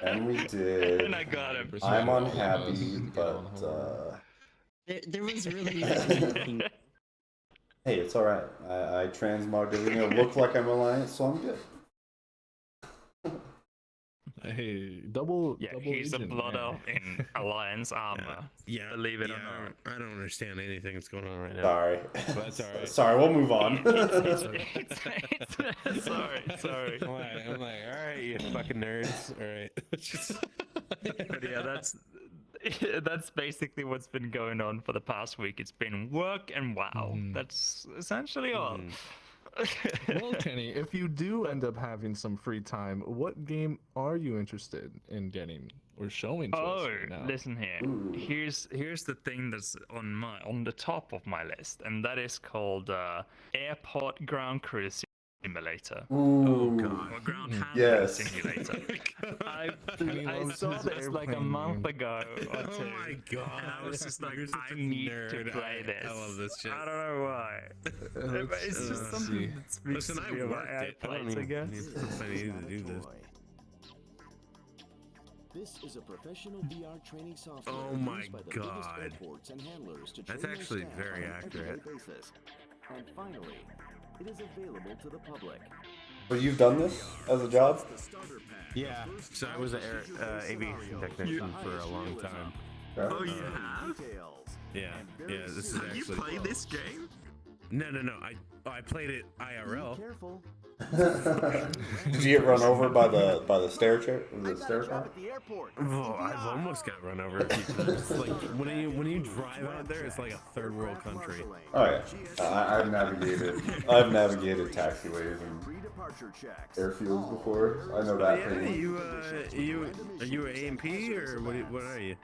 And we did. And I got him. I'm unhappy, but There was really nothing. hey, it's alright. I transmogged everything. It looked like I'm Alliance, so I'm good. Hey, double. Yeah, double he's a agent, blood man. elf in Alliance armor. Yeah, Believe it or yeah, not. I don't understand anything that's going on right now. Sorry. That's all right. Sorry, we'll move on. Sorry. I'm like, all right, you fucking nerds. All right. But yeah, that's basically what's been going on for the past week. It's been work and WoW. That's essentially all. Well, Kenny, if you do end up having some free time, what game are you interested in getting or showing to us right now? Listen here. Here's the thing that's on the top of my list, and that is called Airport Ground Crew Simulator. Ooh. Or Ground Handling Yes. Simulator. I loves saw his this like a airplane month game. ago or two. Oh my God. And I was just like, You're such I a need to nerd. play this. I love this shit. I don't know why. But it's just something that speaks Listen, to I me about worked it. I don't airplanes, I guess. need to do this. This is a professional VR training software Oh my used by the biggest God. airports and handlers to That's train their actually staff very on an accurate. everyday basis. And finally, it is available to the public. But you've done this as a job? The starter pack. Yeah, so I was an aviation technician for a long time. Oh, you have? Details. Yeah, this is Have you actually... played this game? No, I played it IRL. Be careful. Did you get run over by the stair chair? Was it stair car? At the airport. Oh, I've almost got run over a few times. Like when you drive out there, it's like a third world country. Oh yeah, I've navigated taxiways and Pre-departure checks. airfields before. I know that Yeah, pretty. are you an AMP or what are you?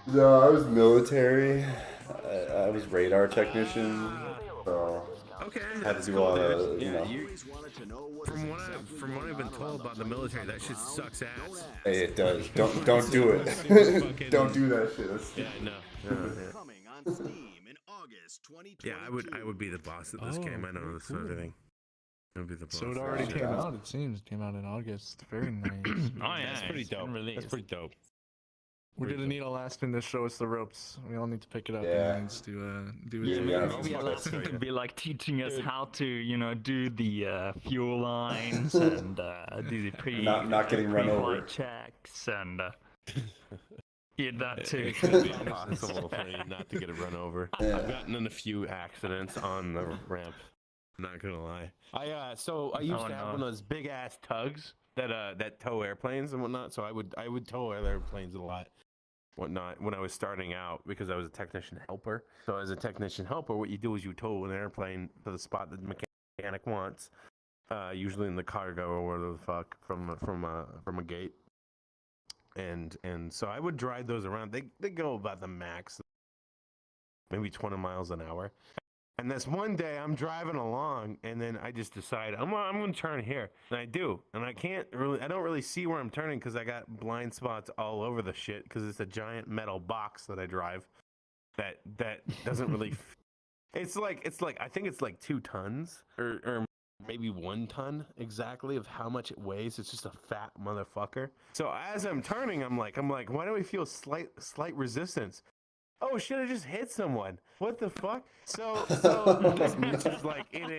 No, I was military. I was radar technician, so Okay. had to do a lot of From what I've been told about the military, that shit sucks ass. Hey, it does. Don't do it. Don't do that shit. That's Yeah, no. Yeah. Coming on Steam in August 2022. Yeah, I would be the boss at this game. I know this sort of everything. I would be the boss. So it already came out. It seems it came out in August. Very nice. Oh yeah, That's pretty it's been dope. released. That's pretty dope. We're gonna need Alaskan to show us the ropes. We all need to pick it up Yeah. and to do it. Yeah, together. yeah. Maybe Alaskan could be like teaching us how to, do the fuel lines and do the Not getting run over. pre-flight checks and yeah, that too. It could be impossible for you not to get it run over. Yeah. I've gotten in a few accidents on the ramp. Not gonna lie. I used Oh, to have no. one of those big ass tugs that tow airplanes and whatnot. So I would tow other airplanes a lot, whatnot, when I was starting out because I was a technician helper. So as a technician helper, what you do is you tow an airplane to the spot that the mechanic wants, usually in the cargo or whatever the fuck from a gate. And so I would drive those around. They go about the max, maybe 20 miles an hour. And this one day I'm driving along, and then I just decide I'm going to turn here, and I do, and I don't really see where I'm turning because I got blind spots all over the shit because it's a giant metal box that I drive that doesn't really. It's like I think it's like 2 tons or maybe 1 ton exactly of how much it weighs. It's just a fat motherfucker. So as I'm turning, I'm like, why do I feel slight resistance? Oh shit! I just hit someone. What the fuck? So this bitch is like in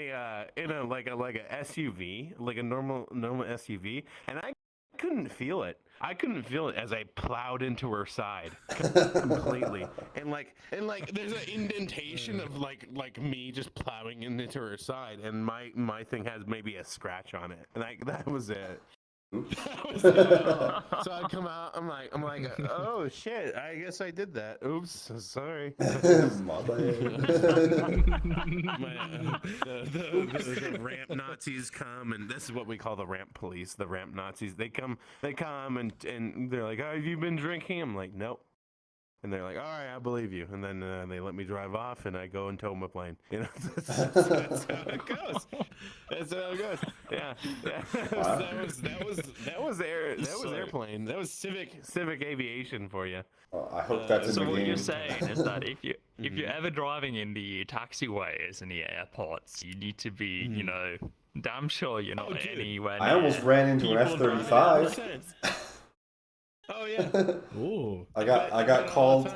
a like a SUV, like a normal SUV, and I couldn't feel it. I couldn't feel it as I plowed into her side completely, and like there's an indentation of like me just plowing into her side, and my thing has maybe a scratch on it, and that was it. So I come out. I'm like, oh shit! I guess I did that. Oops, sorry. My bad. The ramp Nazis come, and this is what we call the ramp police. The ramp Nazis. They come, and they're like, "Oh, have you been drinking?" I'm like, "Nope." And they're like, all right, I believe you. And then they let me drive off, and I go and tow my plane. You know, that's how it goes. That's how it goes. Yeah. Wow. That was airplane. That was civic aviation for you. Well, I hope that's in So the what game. you're saying is that if you're ever driving in the taxiways in the airports, you need to be, you know, damn sure you're not anywhere near I almost ran into an people driving F-35. Oh yeah. Ooh. I got called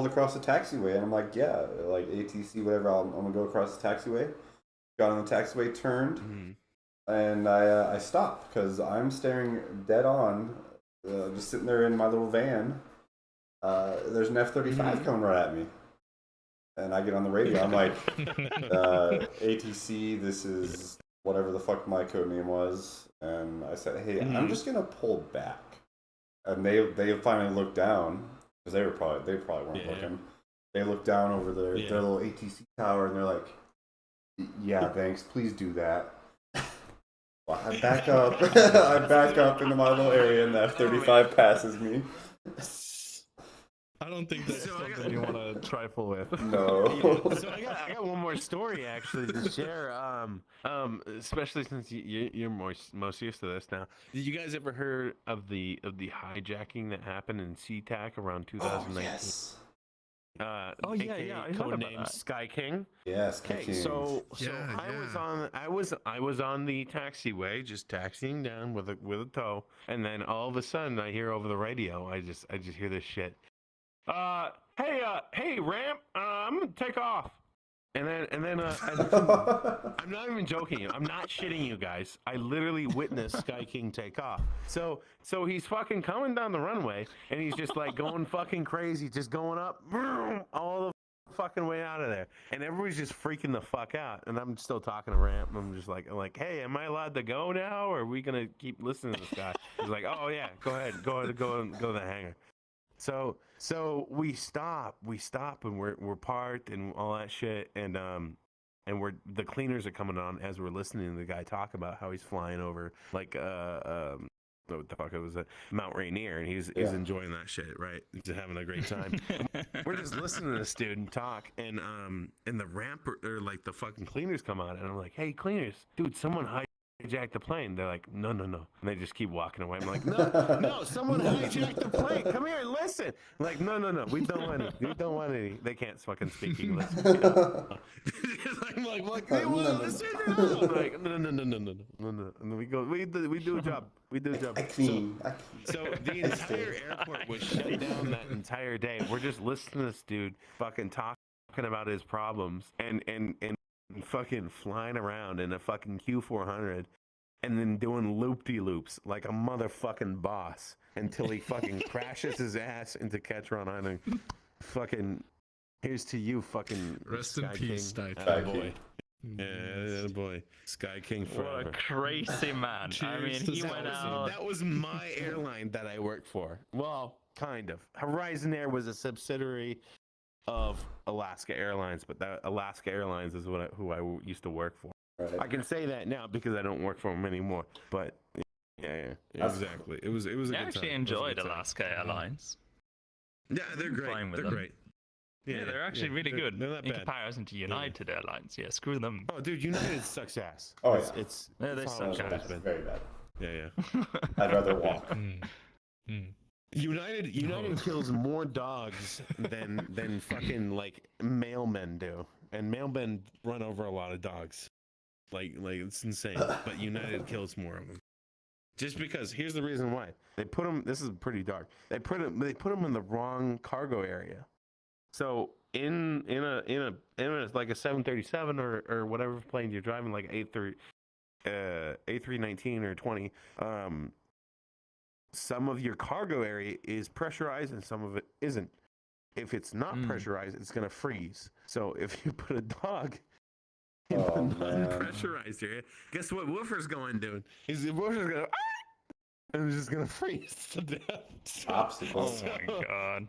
across the taxiway, and I'm like, yeah, like ATC, whatever. I'm gonna go across the taxiway. Got on the taxiway, turned, and I stopped because I'm staring dead on, just sitting there in my little van. There's an F-35 coming right at me, and I get on the radio. I'm like, ATC, this is whatever the fuck my code name was, and I said, hey, I'm just gonna pull back. And they finally looked down because they probably weren't looking. They looked down over their little ATC tower, and they're like, "Yeah, thanks. Please do that." Well, I back up. I back up into my little area, and the F-35 passes me. I don't think that's something you want to trifle with. No. So I got one more story actually to share. Especially since you're most used to this now. Did you guys ever heard of the hijacking that happened in SeaTac around 2019? Oh, yes. I heard about Codename that. Sky King. Yes. Okay. So Yeah, I was on the taxiway, just taxiing down with a tow, and then all of a sudden I hear over the radio, I just hear this shit. Hey, ramp, I'm gonna take off. And then I'm not even joking you. I'm not shitting you guys. I literally witnessed Sky King take off. So he's fucking coming down the runway, and he's just like going fucking crazy, just going up all the fucking way out of there. And everybody's just freaking the fuck out. And I'm still talking to ramp. I'm just like, hey, am I allowed to go now, or are we gonna keep listening to this guy? He's like, oh yeah, go ahead, go to the hangar. So we stop, and we're parked and all that shit, and the cleaners are coming on as we're listening to the guy talk about how he's flying over like what the fuck it was, Mount Rainier, and he's enjoying that shit, right? He's having a great time. We're just listening to this dude and talk, and the ramp or like the fucking cleaners come on, and I'm like, hey cleaners, dude, someone hijacked the plane. They're like, no, and they just keep walking away. I'm like, no, someone hijacked the plane. Come here, listen. I'm like, no, we don't want any. They can't fucking speak English. I'm like, they will listen. I'm like, no. And we go, we do a job. So the entire airport was shut down that entire day. We're just listening to this dude fucking talking about his problems and fucking flying around in a fucking Q400 and then doing loop-de-loops like a motherfucking boss until he fucking crashes his ass into Ketron Island. Fucking, here's to you, fucking Rest Sky in peace, King. Sky Boy. Yeah, boy. Sky King forever. What a crazy man. I mean, he went out. That was my airline that I worked for. Well, kind of. Horizon Air was a subsidiary of Alaska Airlines, but that Alaska Airlines is who I used to work for. Right. I can say that now because I don't work for them anymore. But yeah, Exactly. It was a good I actually time. enjoyed Alaska Airlines. Yeah, they're great. Fine with They're them. great. Yeah, they're actually really good They're not in bad. comparison to United Airlines. Yeah, screw them. Oh, dude, United sucks ass. Oh, it's, yeah. it's Yeah, they it's suck always ass. been. Very bad. Yeah. I'd rather walk. United kills more dogs than fucking like mailmen do, and mailmen run over a lot of dogs. Like it's insane. But United kills more of them. Just because here's the reason why they put them. This is pretty dark. They put them in the wrong cargo area. So in a like a 737 or whatever plane you're driving, like A319 or 20. Some of your cargo area is pressurized and some of it isn't. If it's not pressurized, it's gonna freeze. So if you put a dog in the non-pressurized area, guess what Woofer's going to do? Woofer's gonna and it's just gonna freeze to death. Obstacles. Oh my god.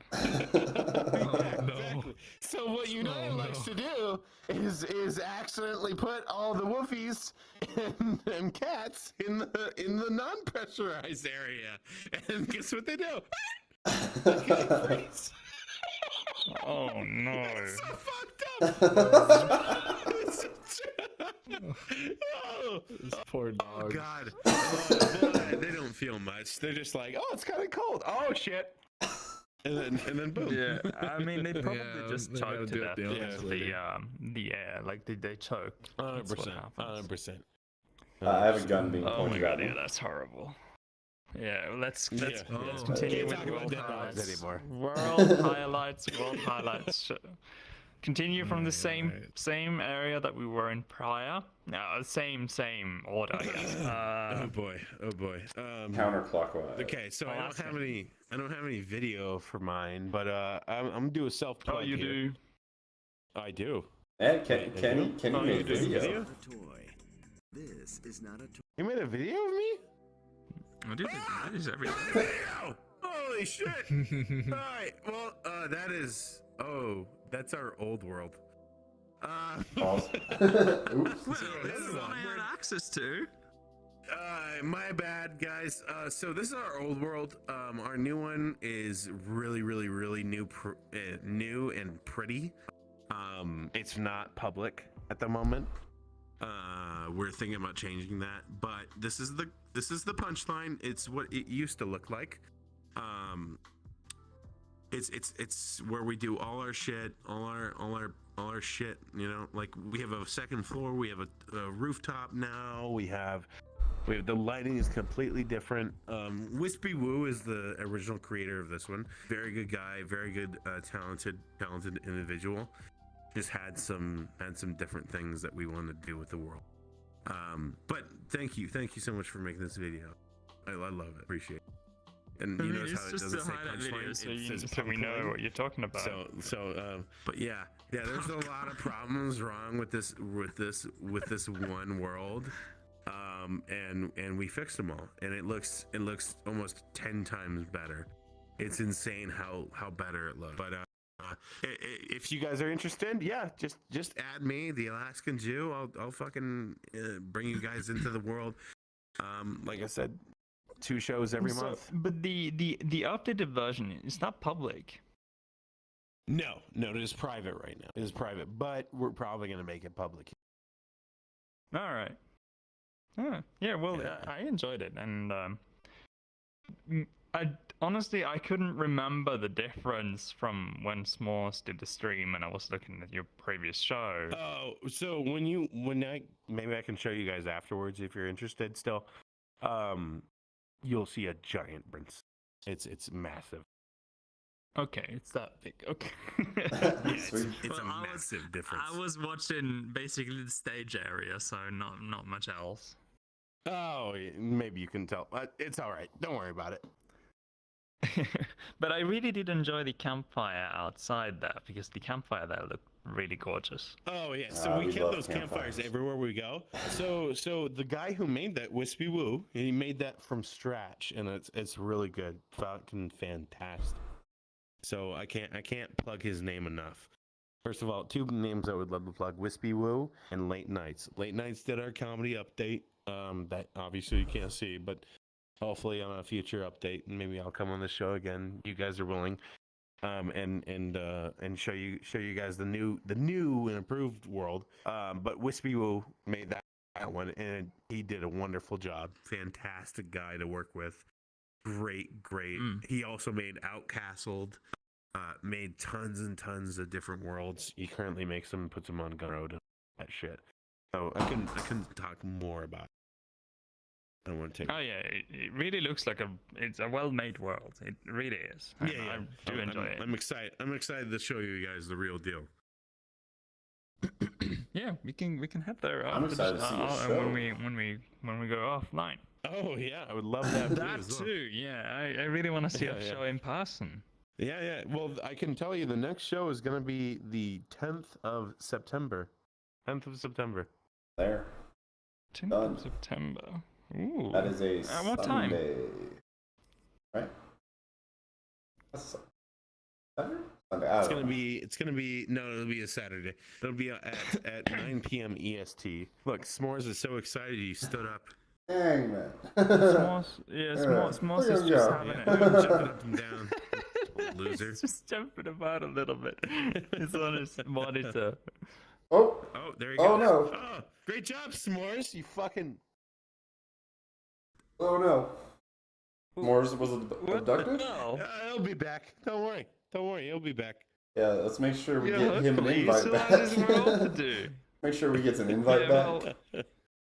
Exactly. So what United likes to do is accidentally put all the woofies and cats in the non-pressurized area, and guess what they do? They freeze. Oh no. It's so fucked up. This poor dog. Oh god. They don't feel much. They're just like, oh, it's kind of cold. Oh shit. And then boom. Yeah, I mean they probably just they gotta choked to do it death the because of honest the air. Like they choked. 100%. 100%. I have a gun being Oh my pointed god, at me. yeah, that's horrible. Yeah, let's Yeah. continue Can't with talk about world dead dogs highlights. anymore. World highlights. Continue from the same area that we were in prior. No, same order. I guess. Oh boy. Counterclockwise. Okay, so I don't have any video for mine, but I'm gonna do a self plug. Oh, you here. do. I do. And Kenny Oh, made you do video. video? A toy. This is not a toy. You made a video of me? I do that is everything. Video! Holy shit! All right. Well, that's our old world. False. Oops. This is all I had access to. My bad, guys. So this is our old world. Our new one is really new, new and pretty. It's not public at the moment. We're thinking about changing that, but this is the punchline. It's what it used to look like. It's where we do all our shit, all our shit. You know, like we have a second floor, we have a rooftop now. We have the lighting is completely different. Wispy Woo is the original creator of this one. Very good guy, very good, talented individual. Just had some different things that we wanted to do with the world. But thank you so much for making this video. I love it, appreciate it. And you notice how it doesn't say punchline, it says so we know what you're talking about. But yeah, there's a lot of problems wrong with this one world. And we fixed them all, and it looks almost 10 times better. It's insane how better it looks. But if you guys are interested, yeah, just add me, the Alaskan Jew. I'll fucking bring you guys into the world. Like I said, 2 shows every month. But the updated version is not public. No, it is private right now. It is private, but we're probably gonna make it public. All right. Yeah. Well, I enjoyed it, and I honestly couldn't remember the difference from when S'mores did the stream and I was looking at your previous show. Oh, so maybe I can show you guys afterwards if you're interested still. You'll see a giant difference. It's massive. Okay, it's that big. Okay. It's a massive difference. I was watching basically the stage area, so not much else. Oh, maybe you can tell. It's all right. Don't worry about it. But I really did enjoy the campfire outside there because the campfire there looked really gorgeous. Oh yeah, so we kept those campfires everywhere we go. So the guy who made that, Wispy Woo, he made that from scratch, and it's really good, fucking fantastic. So I can't plug his name enough. First of all, 2 names I would love to plug: Wispy Woo and Late Nights. Late Nights did our comedy update. That obviously you can't see, but hopefully on a future update, maybe I'll come on the show again. You guys are willing. and show you guys the new and improved world. But Wispy Woo made that one, and he did a wonderful job. Fantastic guy to work with. Great. He also made Outcastled. Made tons and tons of different worlds. He currently makes them, puts them on Gumroad and that shit. So I can talk more about it. I don't want to take. Oh yeah, it really looks like it's a well-made world. It really is. And Yeah. I do enjoy it. I'm excited. I'm excited to show you guys the real deal. Yeah, we can head there. I'm excited to see a show. when we go offline. Oh yeah, I would love that. That too. Yeah, I really want to see a show in person. Yeah. Well, I can tell you the next show is going to be the 10th of September. 10th of September. There. 10th of September. Ooh. That is a At what Sunday. time? Right? That's Saturday? Sunday. It'll be a Saturday. It'll be at 9 p.m. EST. Look, S'mores is so excited he stood up. Dang, man. S'mores is just having it. Jumping up and down. Loser. He's just jumping about a little bit. He's on his monitor. Oh, there you go. Oh, no. Oh, great job, S'mores. You fucking. Oh, no. S'mores was abducted? No. He'll be back. Don't worry. He'll be back. Yeah, let's make sure we get him an invite back. Make sure we get an invite back.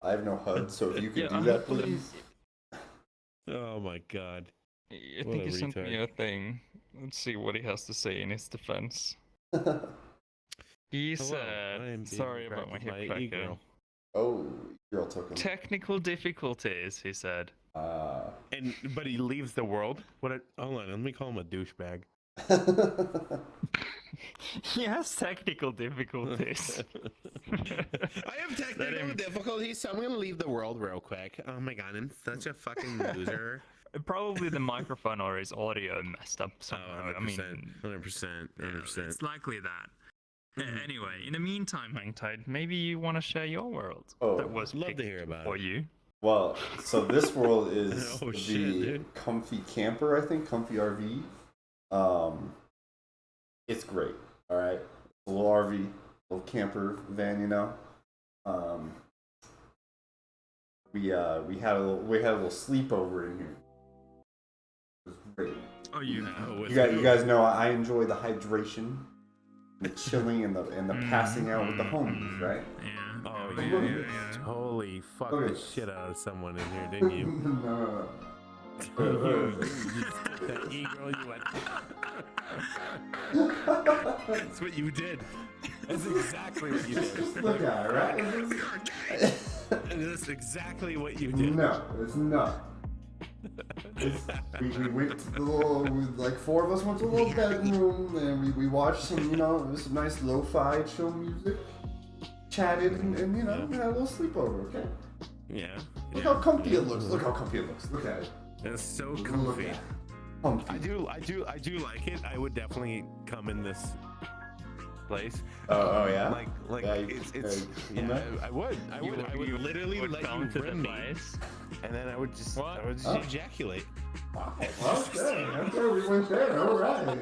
I have no HUD, so if you could do that, please. Oh my god. I think he sent me a thing. Let's see what he has to say in his defense. He said, sorry about my hip cracker. Oh, girl took him. Technical difficulties, he said. But he leaves the world? Hold on, let me call him a douchebag. He has technical difficulties. I have technical difficulties, so I'm gonna leave the world real quick. Oh my god, I'm such a fucking loser. Probably the microphone or his audio messed up somehow. 100%. It's likely that. Anyway, in the meantime, Hangtide, maybe you want to share your world that was love to hear about for you. Well, so this world is Comfy Camper, I think, Comfy RV. It's great. All right, a little RV, little camper van, you know. We had a little sleepover in here. It was great. Oh, you guys know I enjoy the hydration, the chilling, and the passing out with the homies, right? Yeah. Oh yeah. Totally fucked the shit out of someone in here, didn't you? No. That e-girl you went. That's what you did. That's exactly what you did. Just look at it, right? That's exactly what you did. No, it's not. We went to the like four of us went to the little bedroom and we watched some nice lo-fi chill music, chatted and we had a little sleepover. Okay. Yeah. Look how comfy it looks. Look at it. It's so comfy. I do like it. I would definitely come in this place. Oh yeah. Like it's I would literally let you rip me, and then I would just ejaculate. Wow. Okay, that's where we went there. All right.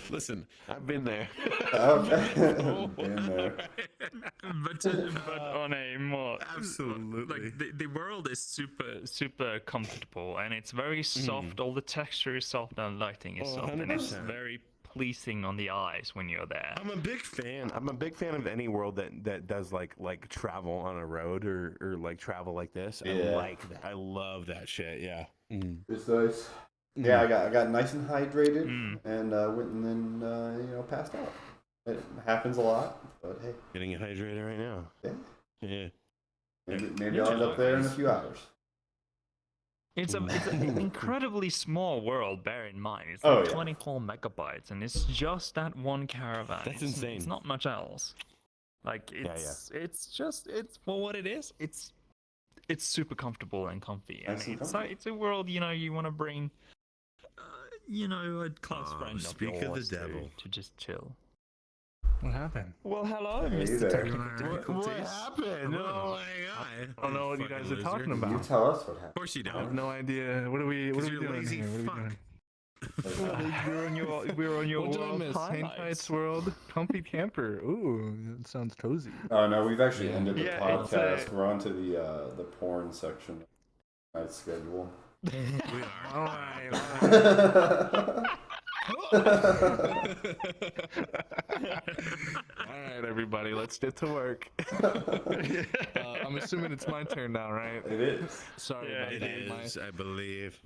Listen, I've been there. Okay. Been there. But on a more absolutely, like the world is super comfortable and it's very soft. All the texture is soft and lighting is soft, 100%. and it's very pleasing on the eyes when you're there. I'm a big fan of any world that does like travel on a road or like travel like this. Yeah. I like that. I love that shit. Yeah. It's nice. Yeah, I got nice and hydrated and went and then passed out. It happens a lot, but hey. Getting hydrated right now. Yeah. Maybe I'll end up there in a few hours. It's an incredibly small world, bear in mind. It's like 24 megabytes, and it's just that one caravan. That's insane. It's not much else. Like, it's for what it is. It's super comfortable and comfy. And it's a world, you want to bring, a close friend of yours to just chill. What happened? Well, hello, Hey Mr. there. Technical Difficulties. What happened? Oh my god! I don't know what you guys are talking about. You tell us what happened. Of course you I have don't. no idea. What are we doing lazy here? What are we fuck. doing? We're on your What did I world miss? highlights. Hangtight's World, Comfy Camper. Ooh, that sounds cozy. Oh no, we've actually ended the Yeah, it's, podcast. We're on to the porn section of tonight's schedule. We are. All right. All right, everybody, let's get to work. I'm assuming it's my turn now, right? It is. Sorry Yeah, about It that. is, I believe.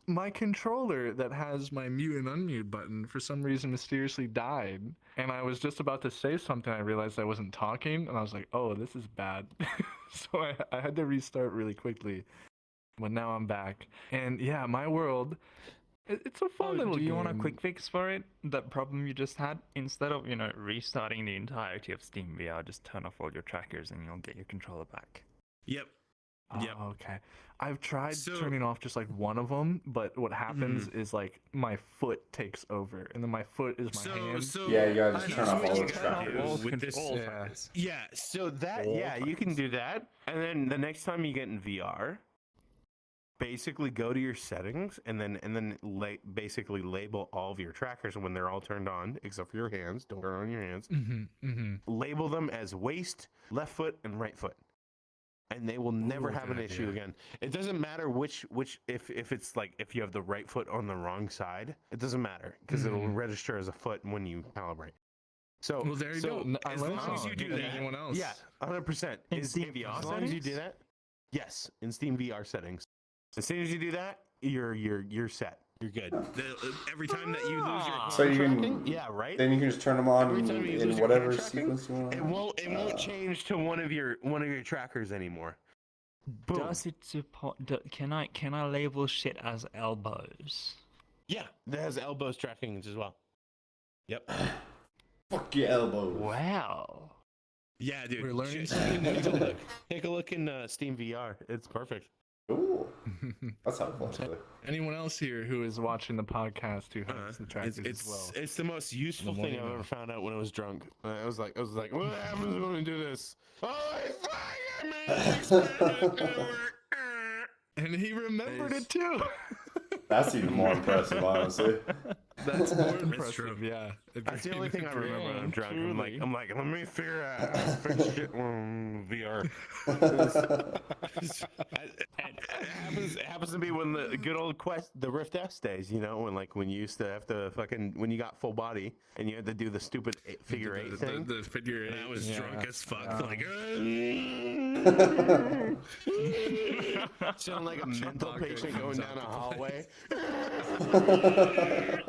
My controller that has my mute and unmute button for some reason mysteriously died. And I was just about to say something. I realized I wasn't talking, and I was like, oh, this is bad. So I had to restart really quickly. But now I'm back. And yeah, my world, it's a fun little Do you game. want a quick fix for it? That problem you just had? Instead of, restarting the entirety of Steam VR, just turn off all your trackers and you'll get your controller back. Yep. Oh, Yep. okay. I've tried So- turning off just like one of them, but what happens is like my foot takes over, and then my foot is my hand. Yeah, you gotta just I turn know off what all you the gotta trackers. do with this. Yeah. Yeah, so that, All yeah, you can do that. And then the next time you get in VR, basically go to your settings and then basically label all of your trackers when they're all turned on, except for your hands. Don't turn on your hands. Label them as waist, left foot, and right foot. And they will never have an issue again. It doesn't matter which if it's like if you have the right foot on the wrong side, it doesn't matter because it'll register as a foot when you calibrate. So Well, there you go. I As learned long as you something. do that, Anyone else? yeah, 100%. In Steam As VR long as you do settings? that, yes, in Steam VR settings. As soon as you do that, you're set. You're good. Every time that you lose your So you can- tracking, yeah, right. Then you can just turn them on Every time you in lose your whatever hand tracking, sequence you want. it won't change to one of your trackers anymore. Boom. Does it support? Can I label shit as elbows? Yeah, that has elbows tracking as well. Yep. Fuck your elbows. Wow. Yeah, dude. We're learning Shit. something new. Take a look in Steam VR. It's perfect. Cool. That's helpful. Actually. Anyone else here who is watching the podcast who has the trackers It's as well? it's the most useful The more thing you I've know. ever found out when I was drunk. I was like, what happens when we do this? Oh, And he remembered it too. That's even more impressive, honestly. That's more true. impressive. Yeah. That's the only thing I remember when I'm drunk. Truly. I'm like, let me figure out how to fix shit on VR. It happens to be when the good old the Rift S days, when you used to have to when you got full body and you had to do the stupid figure eight thing. The figure eight. And I was drunk as fuck. Like, sound like a mental Chewbacca patient going comes down a out to hallway.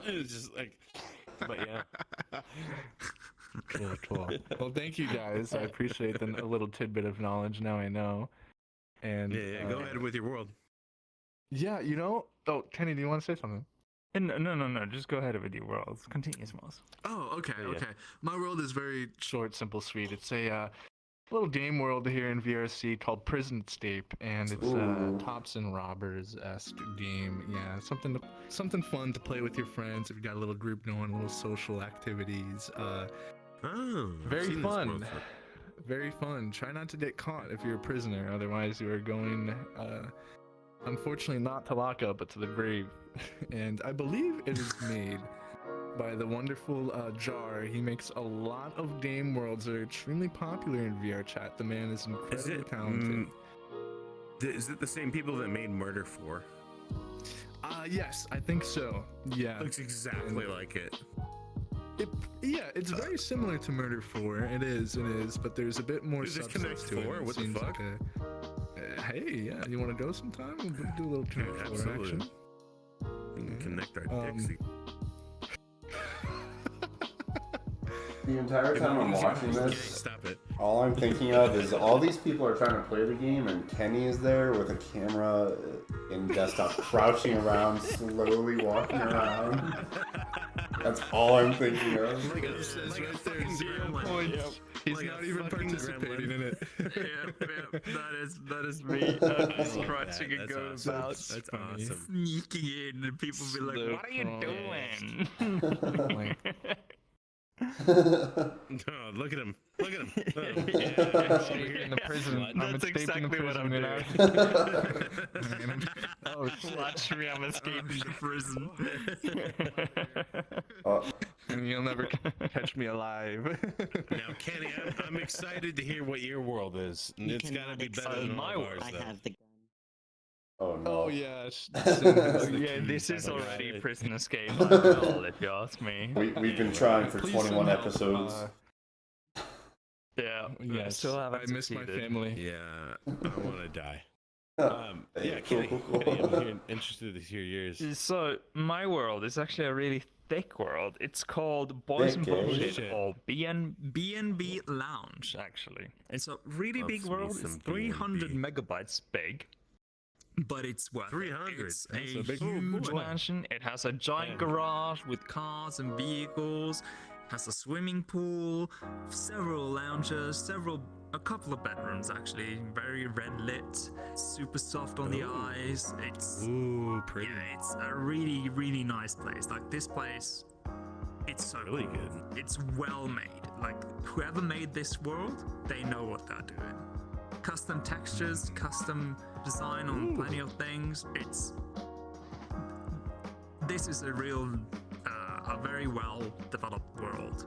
It's just like, but yeah. Cool. Well, thank you guys. I appreciate a little tidbit of knowledge. Now I know. And Yeah, go ahead with your world. Yeah, Oh, Kenny, do you want to say something? No. Just go ahead with your worlds. Continue, Smalls. Oh, okay. My world is very short, simple, sweet. It's a little game world here in VRC called Prison Escape, and it's a cops and robbers-esque game. Yeah, something fun to play with your friends if you got a little group going, little social activities. Very fun. Very fun. Try not to get caught if you're a prisoner, otherwise you are going, unfortunately not to lockup, but to the grave. And I believe it is made by the wonderful Jar. He makes a lot of game worlds that are extremely popular in VRChat. The man is incredibly talented. Is it the same people that made Murder 4? Yes, I think so. Yeah. Looks exactly like it. It's very similar to Murder 4. It is, but there's a bit more Is this substance Connect to it. 4? It What the seems fuck? Like hey, yeah, you want to go sometime? We'll do a little Connect 4 absolutely. action. We can connect our dicks. The entire time I'm watching this, Stop it. all I'm thinking of is all these people are trying to play the game, and Kenny is there with a camera in desktop, crouching around, slowly walking around. That's all I'm thinking of. Like a fucking 0 points. He's Like not a even fucking participating gremlin. in it. Yep, that is me. Just crouching and That's going awesome. about, That's funny. awesome. sneaking in, and people be like, Slow "What are you crawling. doing?" Oh, look at him. Look at him. Oh, yeah. Over here in the prison. I'm That's escaping exactly what I'm prison, doing. Oh shit. Watch me, I'm escaping the prison. And you'll never catch me alive. Now, Kenny, I'm excited to hear what your world is. And it's got to be better than my all world. of ours, I though. have the gun. Oh no. Oh yeah. Yeah, this is already prison escape well, if you ask me. We've been trying for Please 21 send help, episodes. Yeah, Yes, still haven't I miss my succeeded. family. Yeah, I want to die. Hey, Yeah, cool, Kenny, cool, Kenny, cool. I'm interested to hear yours. So my world is actually a really thick world. It's called Boys and Thick, eh? Bullshit, Shit. or BNB Lounge. Actually, it's a really Loves big me world. some It's 300 BNB. megabytes big, but it's worth 300? it. It's That's a a big- huge oh, boy. mansion. It has a giant Yeah. garage with cars and vehicles. Has a swimming pool, several lounges, a couple of bedrooms actually, very red lit, super soft on the eyes. It's Ooh, pretty. yeah, it's a really, really nice place. Like this place, it's so Really cool. good. It's well made. Like whoever made this world, they know what they're doing. Custom textures, custom design on plenty of things. This is a very well developed world.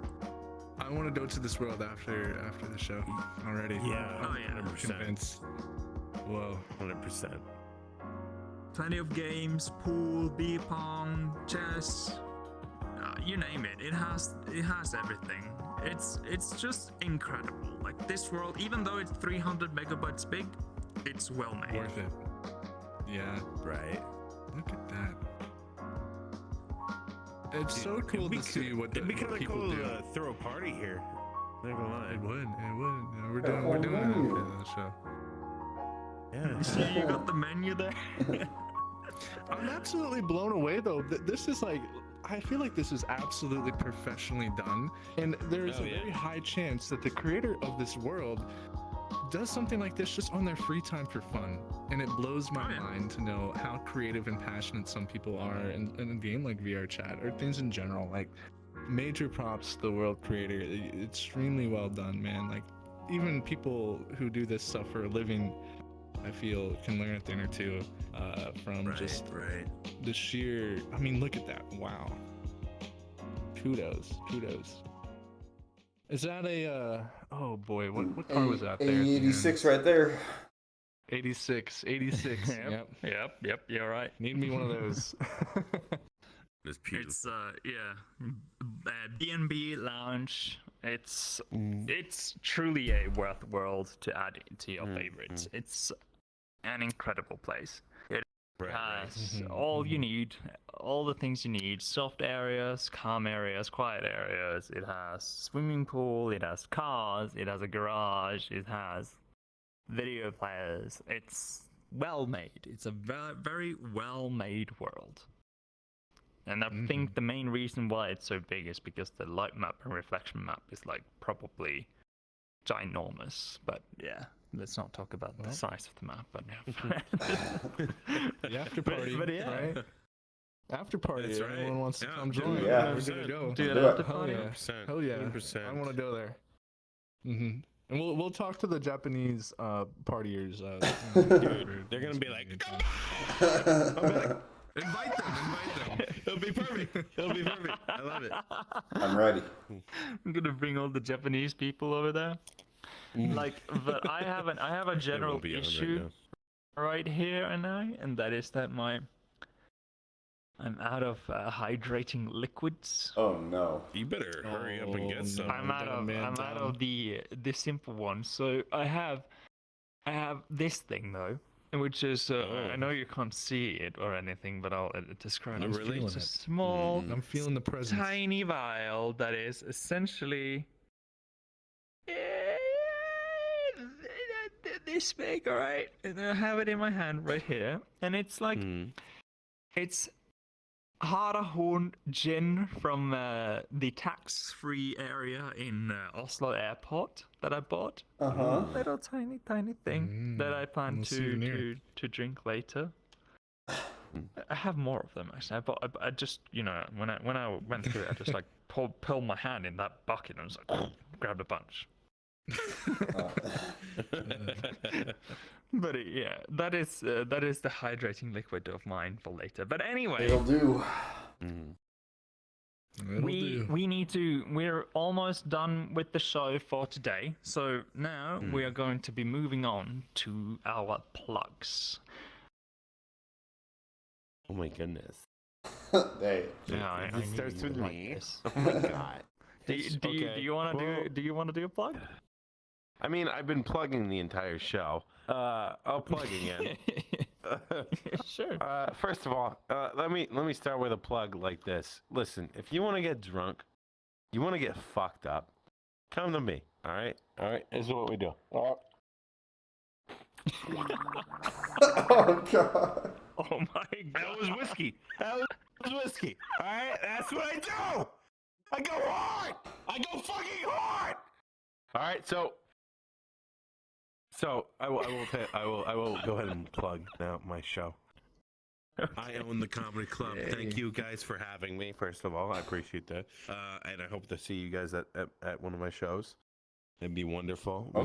I want to go to this world after the show already. Yeah, Oh, yeah. I'm 100%. convinced. Whoa. 100%. Plenty of games, pool, beer pong, chess, you name it. It has everything. It's just incredible. Like this world, even though it's 300 megabytes big, it's well made. Worth it. Yeah. Right. Look at that. It's so cool to see what It'd be kind of people cool do. to throw a party here. Not gonna lie. It would. Yeah, we're doing it after the show. Yeah. So you got the menu there? I'm absolutely blown away though. This is like, I feel like this is absolutely professionally done, and there is Oh, a yeah. very high chance that the creator of this world does something like this just on their free time for fun. And it blows my Oh, yeah. mind to know how creative and passionate some people are in a game like VRChat or things in general. Like, major props to the world creator. Extremely well done, man. Like, even people who do this stuff for a living, I feel, can learn a thing or two from just right. the sheer. I mean, look at that! Wow. Kudos. Is that a? Oh boy, what car was that? There, at the end? 86 right there. 86. Yep. You're right. Need me one of those. It's beautiful. It's BNB Lounge. It's truly a worth world to add to your favorites. It's an incredible place. It has all you need, all the things you need: soft areas, calm areas, quiet areas. It has swimming pool. It has cars. It has a garage. It has video players. It's well made. It's a very well made world. And I think the main reason why it's so big is because the light map and reflection map is like probably ginormous. But yeah, let's not talk about the size of the map. But The after party, but yeah. right? After party. That's If right. anyone wants to Yeah, come do join, it. Yeah. we're good to go. Do Do it it. after Hell party. yeah. 100%. Hell yeah. 100%. I want to go there. And we'll talk to the Japanese partiers. Dude, they're gonna be like, invite them. it'll be perfect. It'll be perfect. I love it. I'm ready. I'm gonna bring all the Japanese people over there. Like, but I have a general be on right issue now. right here and now, and that is that I'm out of hydrating liquids. Oh no. You better hurry up and get some. no. I'm out of the simple ones. So I have this thing though, which is I know you can't see it or anything, but I'll describe I'm it. feeling It's a it. small, I'm feeling the presence. tiny vial that is essentially this big, all right? And I have it in my hand right here, and it's like it's HaritoraX gin from the tax-free area in Oslo Airport that I bought. Little tiny thing that I plan little souvenir. to drink later. I have more of them actually. I just, you know, when I went through it, I just like pulled my hand in that bucket and was like, grabbed a bunch. But yeah, that is the hydrating liquid of mine for later. But anyway, It'll do. We're almost done with the show for today. So now we are going to be moving on to our plugs. Oh my goodness. Hey. Yeah, It starts with like me. this. Oh my god. Do you want to do a plug? I mean, I've been plugging the entire show. I'll plug again. Sure. First of all, let me start with a plug like this. Listen, if you want to get drunk, you want to get fucked up, come to me. All right. This is what we do. Oh god. Oh my god. That was whiskey. All right. That's what I do. I go hard. I go fucking hard. All right. So I will go ahead and plug now my show. I own the comedy club. Thank you guys for having me. First of all, I appreciate that, and I hope to see you guys at one of my shows. It'd be wonderful. Oh,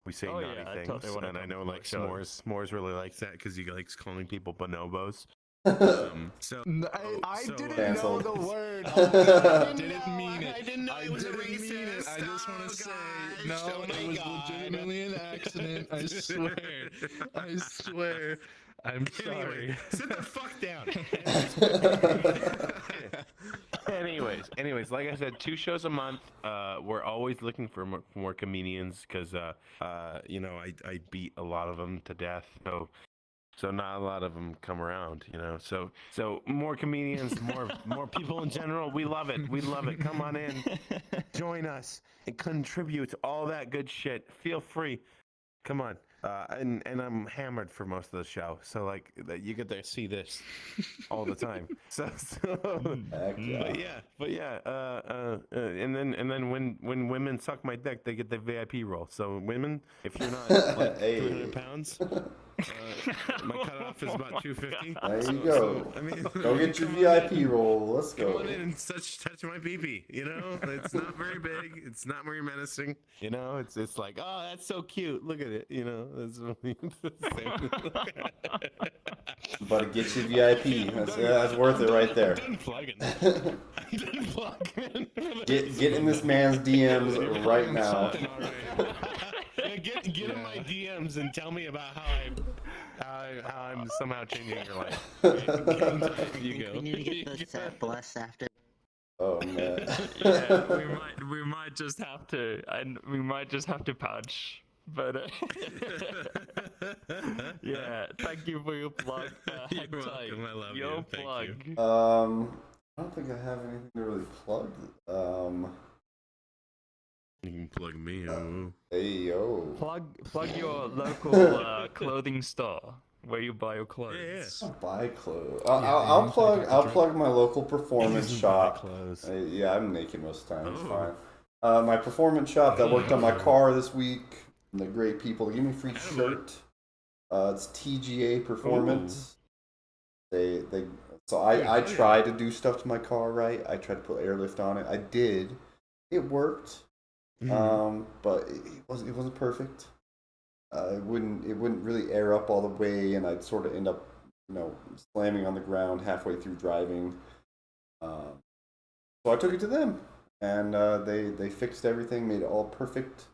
We say Oh, naughty yeah, I things, totally wanna and I come know to like your shows. S'mores really likes that because he likes calling people bonobos. So I didn't Canceled. know the word. I didn't mean it. I didn't know I it was a didn't mean it. racist. I just want Oh, to say, gosh. no, Oh, my it was God. legitimately an accident. I swear. I swear. I'm sorry. Anyway, sit the fuck down. Anyways, like I said, 2 shows a month. We're always looking for more comedians because, you know, I beat a lot of them to death. So not a lot of them come around, you know. So more comedians, more people in general. We love it. Come on in, join us, and contribute all that good shit. Feel free. Come on. And I'm hammered for most of the show, so like you get to see this all the time. So Heck yeah. but yeah. And then when women suck my dick, they get the VIP role. So women, if you're not like Hey. 300 pounds, my cutoff is about 250. There you go. I mean, Go get your come on in. VIP roll. Let's Come go. on in and touch my pee-pee. You know, it's not very big. It's not very menacing. You know, it's like, oh, that's so cute. Look at it. You know, that's really the same. But get your VIP. That's worth it right there. I'm done plugging. I'm done plugging. Get in this man's DMs right now. Yeah, get in my DMs and tell me about how I'm somehow changing your life. You go. We need to get this blessed after. Oh man. Yeah, we might just have to, and we might just have to patch. But yeah, thank you for your plug. You're welcome. I love your you. Thank plug. you. I don't think I have anything to really plug. You can plug me. Oh. Hey yo. Plug your local clothing store where you buy your clothes. I'll buy clothes. Yeah, I'll you plug. can I'll drink. plug my local performance Buy shop. clothes. Yeah, I'm naked most of the time. It's Oh. fine. My performance shop that worked on my car this week. And the great people. They give me a free shirt. It's TGA Performance. They. So I try to do stuff to my car, right? I tried to put airlift on it. I did. It worked. But it wasn't perfect. It wouldn't really air up all the way, and I'd sort of end up, slamming on the ground halfway through driving. So I took it to them, and they fixed everything, made it all perfect,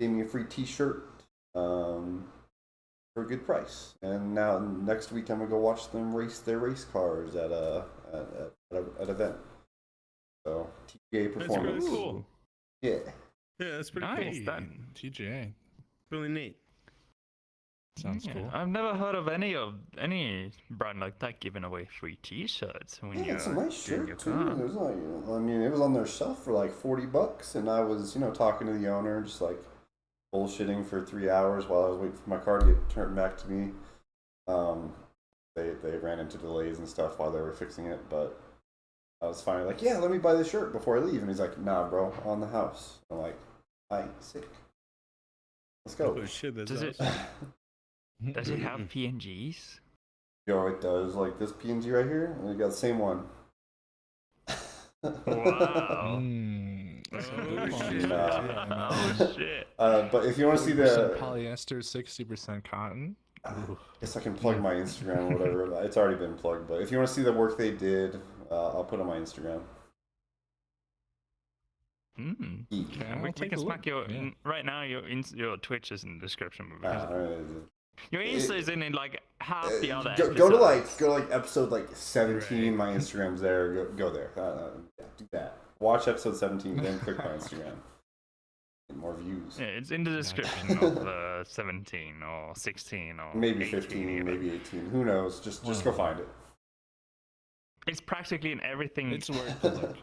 gave me a free T-shirt for a good price. And now next week I'm gonna go watch them race their race cars at an event. So TGA That's Performance. really cool. Yeah. Yeah, that's pretty Nice, cool. that- TGA. Really neat. Sounds Yeah, cool. I've never heard of any brand like that giving away free T-shirts when Yeah, you're it's a nice doing your shirt too. car. There's like, it was on their shelf for like $40, and I was, talking to the owner, just like bullshitting for 3 hours while I was waiting for my car to get turned back to me. They ran into delays and stuff while they were fixing it, but I was finally like, yeah, let me buy this shirt before I leave, and he's like, nah, bro, on the house. I'm like, sick. Let's go. Oh shit, that's Does it- awesome. Does it have PNGs? Yo, it does. Like this PNG right here, and we got the same one. Wow. Oh shit. But if you want to see the polyester, 60% cotton. I guess I can plug my Instagram or whatever. It's already been plugged, but if you want to see the work they did, I'll put on my Instagram. Okay, we can smack your right now. Your Twitch is in the description. Your Insta is in like half the other. Go to like episode like 17. My Instagram's there. Go there. Do that. Watch episode 17, then click my Instagram. Get more views. Yeah, it's in the description of 17 or 16 or maybe 18 15, even. maybe 18. Who knows? Just go find it. It's practically in everything. It's worth the look.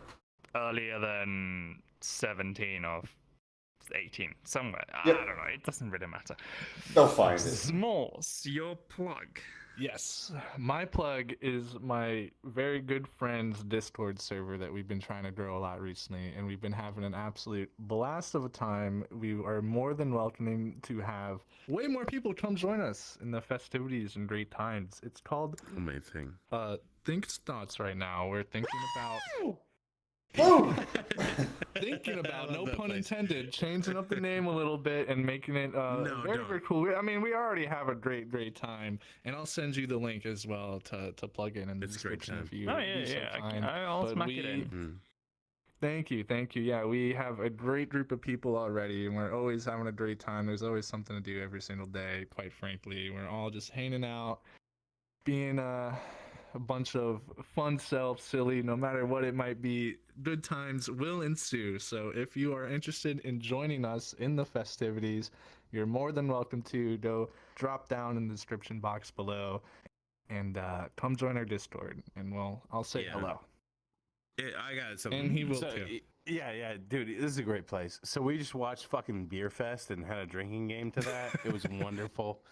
Earlier than 17 or 18, somewhere. Yep. I don't know. It doesn't really matter. They'll find it. S'mores, your plug. Yes, my plug is my very good friend's Discord server that we've been trying to grow a lot recently, and we've been having an absolute blast of a time. We are more than welcoming to have way more people come join us in the festivities and great times. It's called Amazing. Think Thoughts right now. We're thinking about thinking about, no pun intended, changing up the name a little bit and making it very cool. I mean, we already have a great time, and I'll send you the link as well to plug in the description if you. Oh yeah. I'll smack it in. Thank you. Yeah, we have a great group of people already, and we're always having a great time. There's always something to do every single day. Quite frankly, we're all just hanging out, being a bunch of fun silly, no matter what it might be. Good times will ensue. So if you are interested in joining us in the festivities, you're more than welcome to go drop down in the description box below and come join our Discord, and I'll say hello. I got something. And he will too. Yeah, dude, this is a great place. So we just watched fucking Beer Fest and had a drinking game to that. It was wonderful.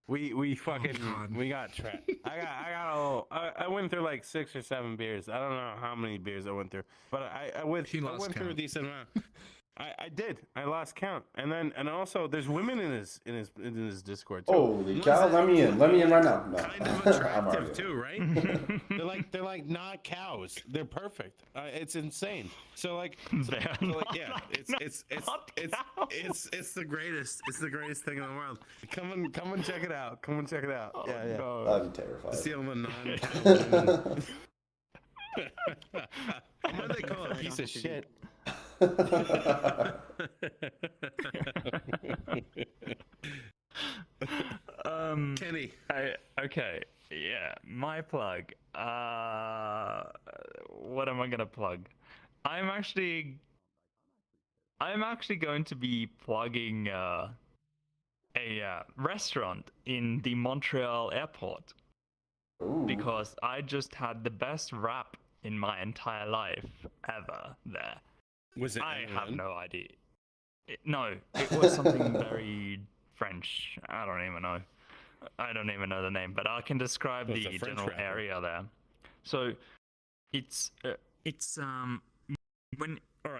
We fucking we got trapped. I went through like 6 or 7 beers. I don't know how many beers I went through, but I went through a decent amount. I did. I lost count. And also there's women in his Discord too. Holy cow! Let me in right now. No. Kind of attractive too, right? they're like not cows. They're perfect. It's insane. It's the greatest. It's the greatest thing in the world. Come and check it out. Come and check it out. Yeah. No. I'm terrified. See all the non-cow women. What do they call it? Piece of shit. Kenny. Okay, yeah, my plug. What am I gonna plug? I'm actually going to be plugging a restaurant in the Montreal airport. Ooh. Because I just had the best wrap in my entire life ever there. Was it? I have no idea. No, it was something very French. I don't even know the name, but I can describe the general area there. So it's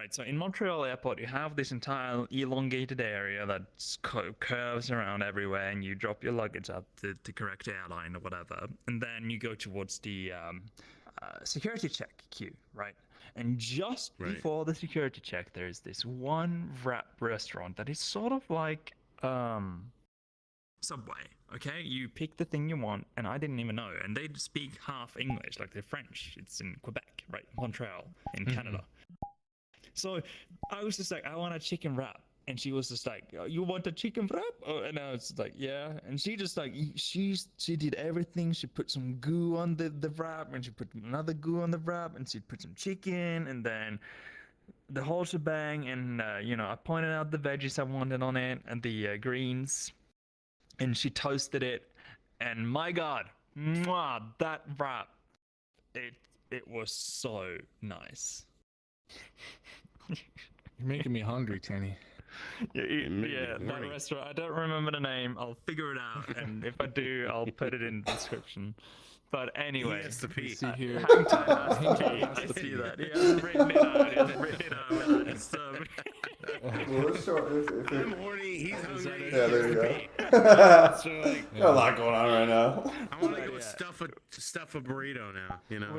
so in Montreal airport you have this entire elongated area that curves around everywhere, and you drop your luggage up the correct airline or whatever, and then you go towards the security check queue, right? And just before the security check, there's this one wrap restaurant that is sort of like Subway. Okay, you pick the thing you want, and I didn't even know, and they speak half English, like they're French. It's in Quebec, right? Montreal, in Canada. So I was just like, I want a chicken wrap. And she was just like, you want a chicken wrap? And I was like, yeah. And she just like, she did everything. She put some goo on the wrap, and she put another goo on the wrap, and she put some chicken, and then the whole shebang. And, I pointed out the veggies I wanted on it, and the greens. And she toasted it. And my God, mwah, that wrap, it was so nice. You're making me hungry, Kenny. Yeah, that restaurant. I don't remember the name. I'll figure it out, and if I do, I'll put it in the description. But anyway, it's the P. See here. Hang time. I see that. Yeah, I've written it out. Well, sure, if I'm horny. He's hungry. Yeah, there you go. So, like, Got a lot going on right now. I want to go Yeah. stuff a burrito now. You know.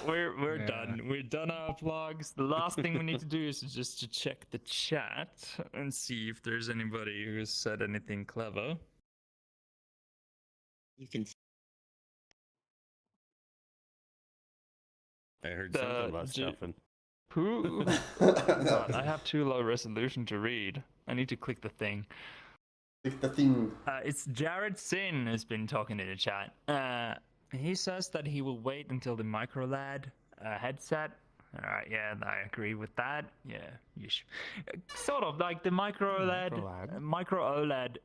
We're Yeah. done. We're done our vlogs. The last thing we need to do is just to check the chat and see if there's anybody who has said anything clever. You can I heard The something about J- stuffing. Who? God, I have too low resolution to read. I need to click the thing. It's the thing. It's Jared Sin has been talking in the chat. He says that he will wait until the micro-LED headset. Alright, yeah, I agree with that. Yeah, sort of like the micro OLED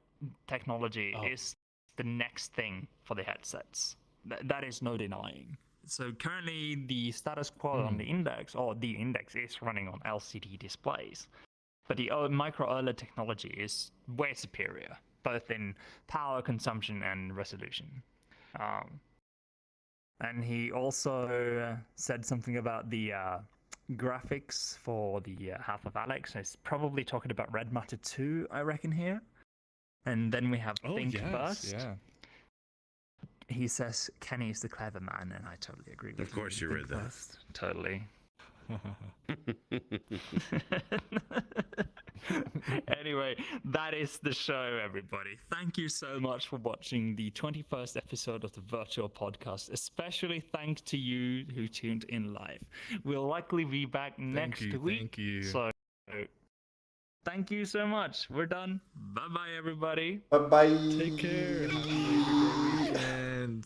technology is the next thing for the headsets. That is no denying. So currently the status quo on the index, or the index is running on LCD displays. But the micro OLED technology is way superior, both in power consumption and resolution. And he also said something about the graphics for the Half of Alex. He's probably talking about Red Matter 2, I reckon, here. And then we have Think First. Yeah. He says Kenny is the clever man, and I totally agree with Of course you read that. First. Totally. Anyway, that is the show, everybody. Thank you so much for watching the 21st episode of the Virtual Podcast. Especially thanks to you who tuned in live. We'll likely be back next week. Thank you. So, thank you so much. We're done. Bye bye, everybody. Bye bye. Take care. Have a great weekend.